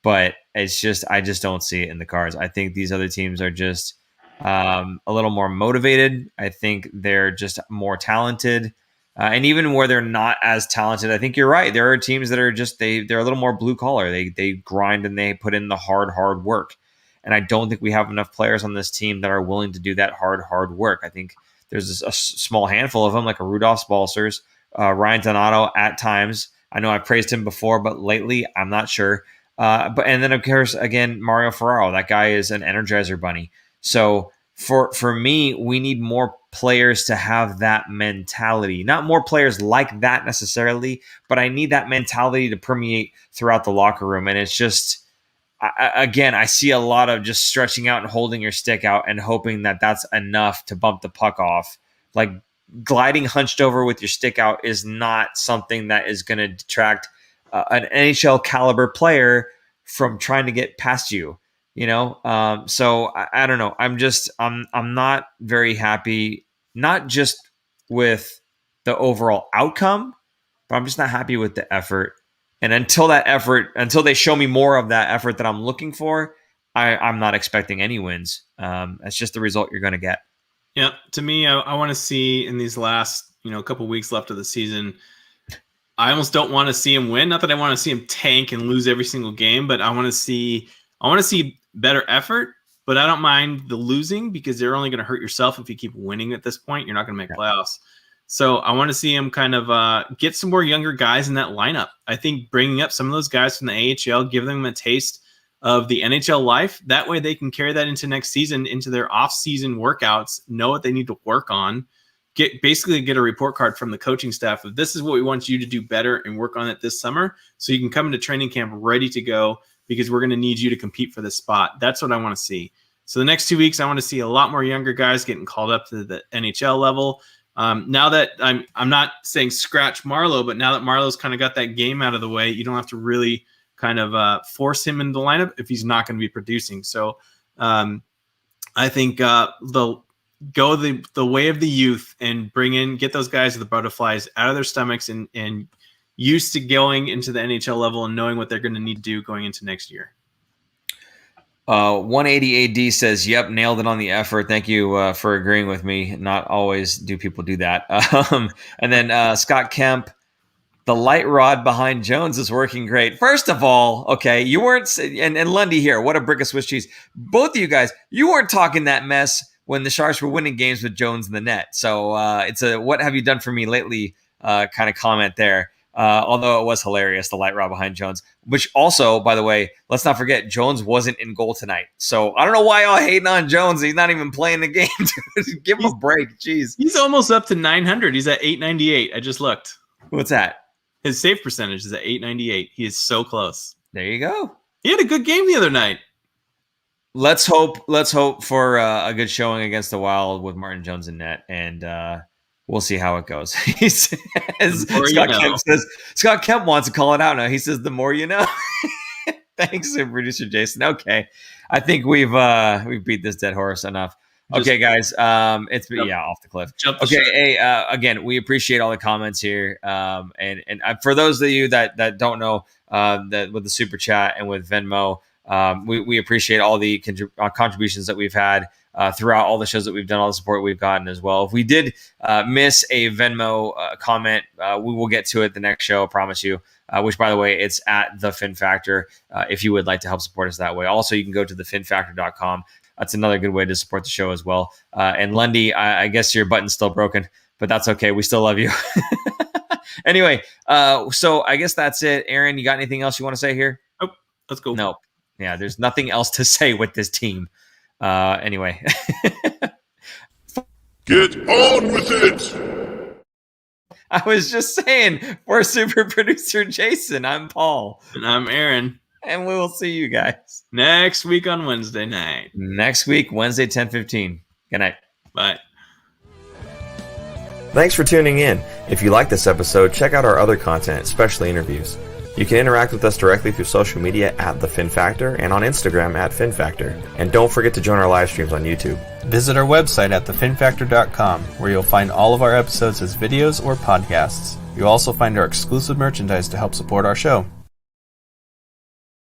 but I just don't see it in the cards. I think these other teams are just a little more motivated. I think they're just more talented. And even where they're not as talented, I think you're right. There are teams that are just, they're a little more blue collar. They grind and they put in the hard work. And I don't think we have enough players on this team that are willing to do that hard work. I think there's a small handful of them, like a Rudolph Balcers, Ryan Donato at times. I know I praised him before, but lately I'm not sure. And then of course, again, Mario Ferraro. That guy is an Energizer bunny. So for me, we need more players to have that mentality. Not more players like that necessarily, but I need that mentality to permeate throughout the locker room. And it's just, I see a lot of just stretching out and holding your stick out and hoping that that's enough to bump the puck off. Like gliding hunched over with your stick out is not something that is going to detract an NHL caliber player from trying to get past you. So I don't know. I'm not very happy, not just with the overall outcome, but I'm just not happy with the effort. And until they show me more of that effort that I'm looking for, I'm not expecting any wins. That's just the result you're going to get. Yeah. To me, I want to see in these last, couple weeks left of the season, I almost don't want to see him win. Not that I want to see him tank and lose every single game, but I want to see better effort, but I don't mind the losing because they're only going to hurt yourself if you keep winning at this point. You're not going to make playoffs. So I want to see him kind of get some more younger guys in that lineup. I think bringing up some of those guys from the AHL, give them a taste of the NHL life. That way they can carry that into next season, into their off-season workouts, know what they need to work on, get a report card from the coaching staff of this is what we want you to do better and work on it this summer so you can come into training camp ready to go because we're going to need you to compete for this spot. That's what I want to see. So the next 2 weeks, I want to see a lot more younger guys getting called up to the NHL level. Now that I'm not saying scratch Marlow, but now that Marlow's kind of got that game out of the way, you don't have to really kind of force him into the lineup if he's not going to be producing. So I think they'll go the way of the youth and get those guys with the butterflies out of their stomachs and used to going into the NHL level and knowing what they're going to need to do going into next year. 180 AD says, yep, nailed it on the effort. Thank you for agreeing with me. Not always do people do that. And then Scott Kemp, the light rod behind Jones is working great. First of all, okay, you weren't, and Lundy here, what a brick of Swiss cheese. Both of you guys, you weren't talking that mess when the Sharks were winning games with Jones in the net. So it's a what have you done for me lately kind of comment there. Although it was hilarious, the light rod behind Jones, which also, by the way, let's not forget, Jones wasn't in goal tonight. So I don't know why y'all hating on Jones. He's not even playing the game. Give him a break. Jeez. He's almost up to 900. He's at 898. I just looked. What's that? His save percentage is at 898. He is so close. There you go. He had a good game the other night. Let's hope for a good showing against the Wild with Martin Jones in net, and we'll see how it goes. He says, Scott Kemp wants to call it out now. He says, the more you know. Thanks to producer Jason. Okay, I think we've beat this dead horse enough. Okay, guys, it's off the cliff. Okay, hey, again, we appreciate all the comments here, and for those of you that don't know, that with the super chat and with Venmo, we appreciate all the contributions that we've had throughout all the shows that we've done, all the support we've gotten as well. If we did miss a Venmo comment, we will get to it the next show, I promise you. Which, by the way, it's at the Fin Factor. If you would like to help support us that way, also you can go to thefinfactor.com. That's another good way to support the show as well. And Lundy, I guess your button's still broken, but that's okay. We still love you. Anyway, so I guess that's it. Aaron, you got anything else you want to say here? Nope. Let's go. Nope. Yeah, there's nothing else to say with this team. Anyway. Get on with it! I was just saying, for super producer Jason, I'm Paul. And I'm Aaron. And we will see you guys next week on Wednesday night. Next week, Wednesday, 10:15. Good night. Bye. Thanks for tuning in. If you like this episode, check out our other content, especially interviews. You can interact with us directly through social media at The Fin Factor and on Instagram at Fin Factor. And don't forget to join our live streams on YouTube. Visit our website at thefinfactor.com, where you'll find all of our episodes as videos or podcasts. You'll also find our exclusive merchandise to help support our show.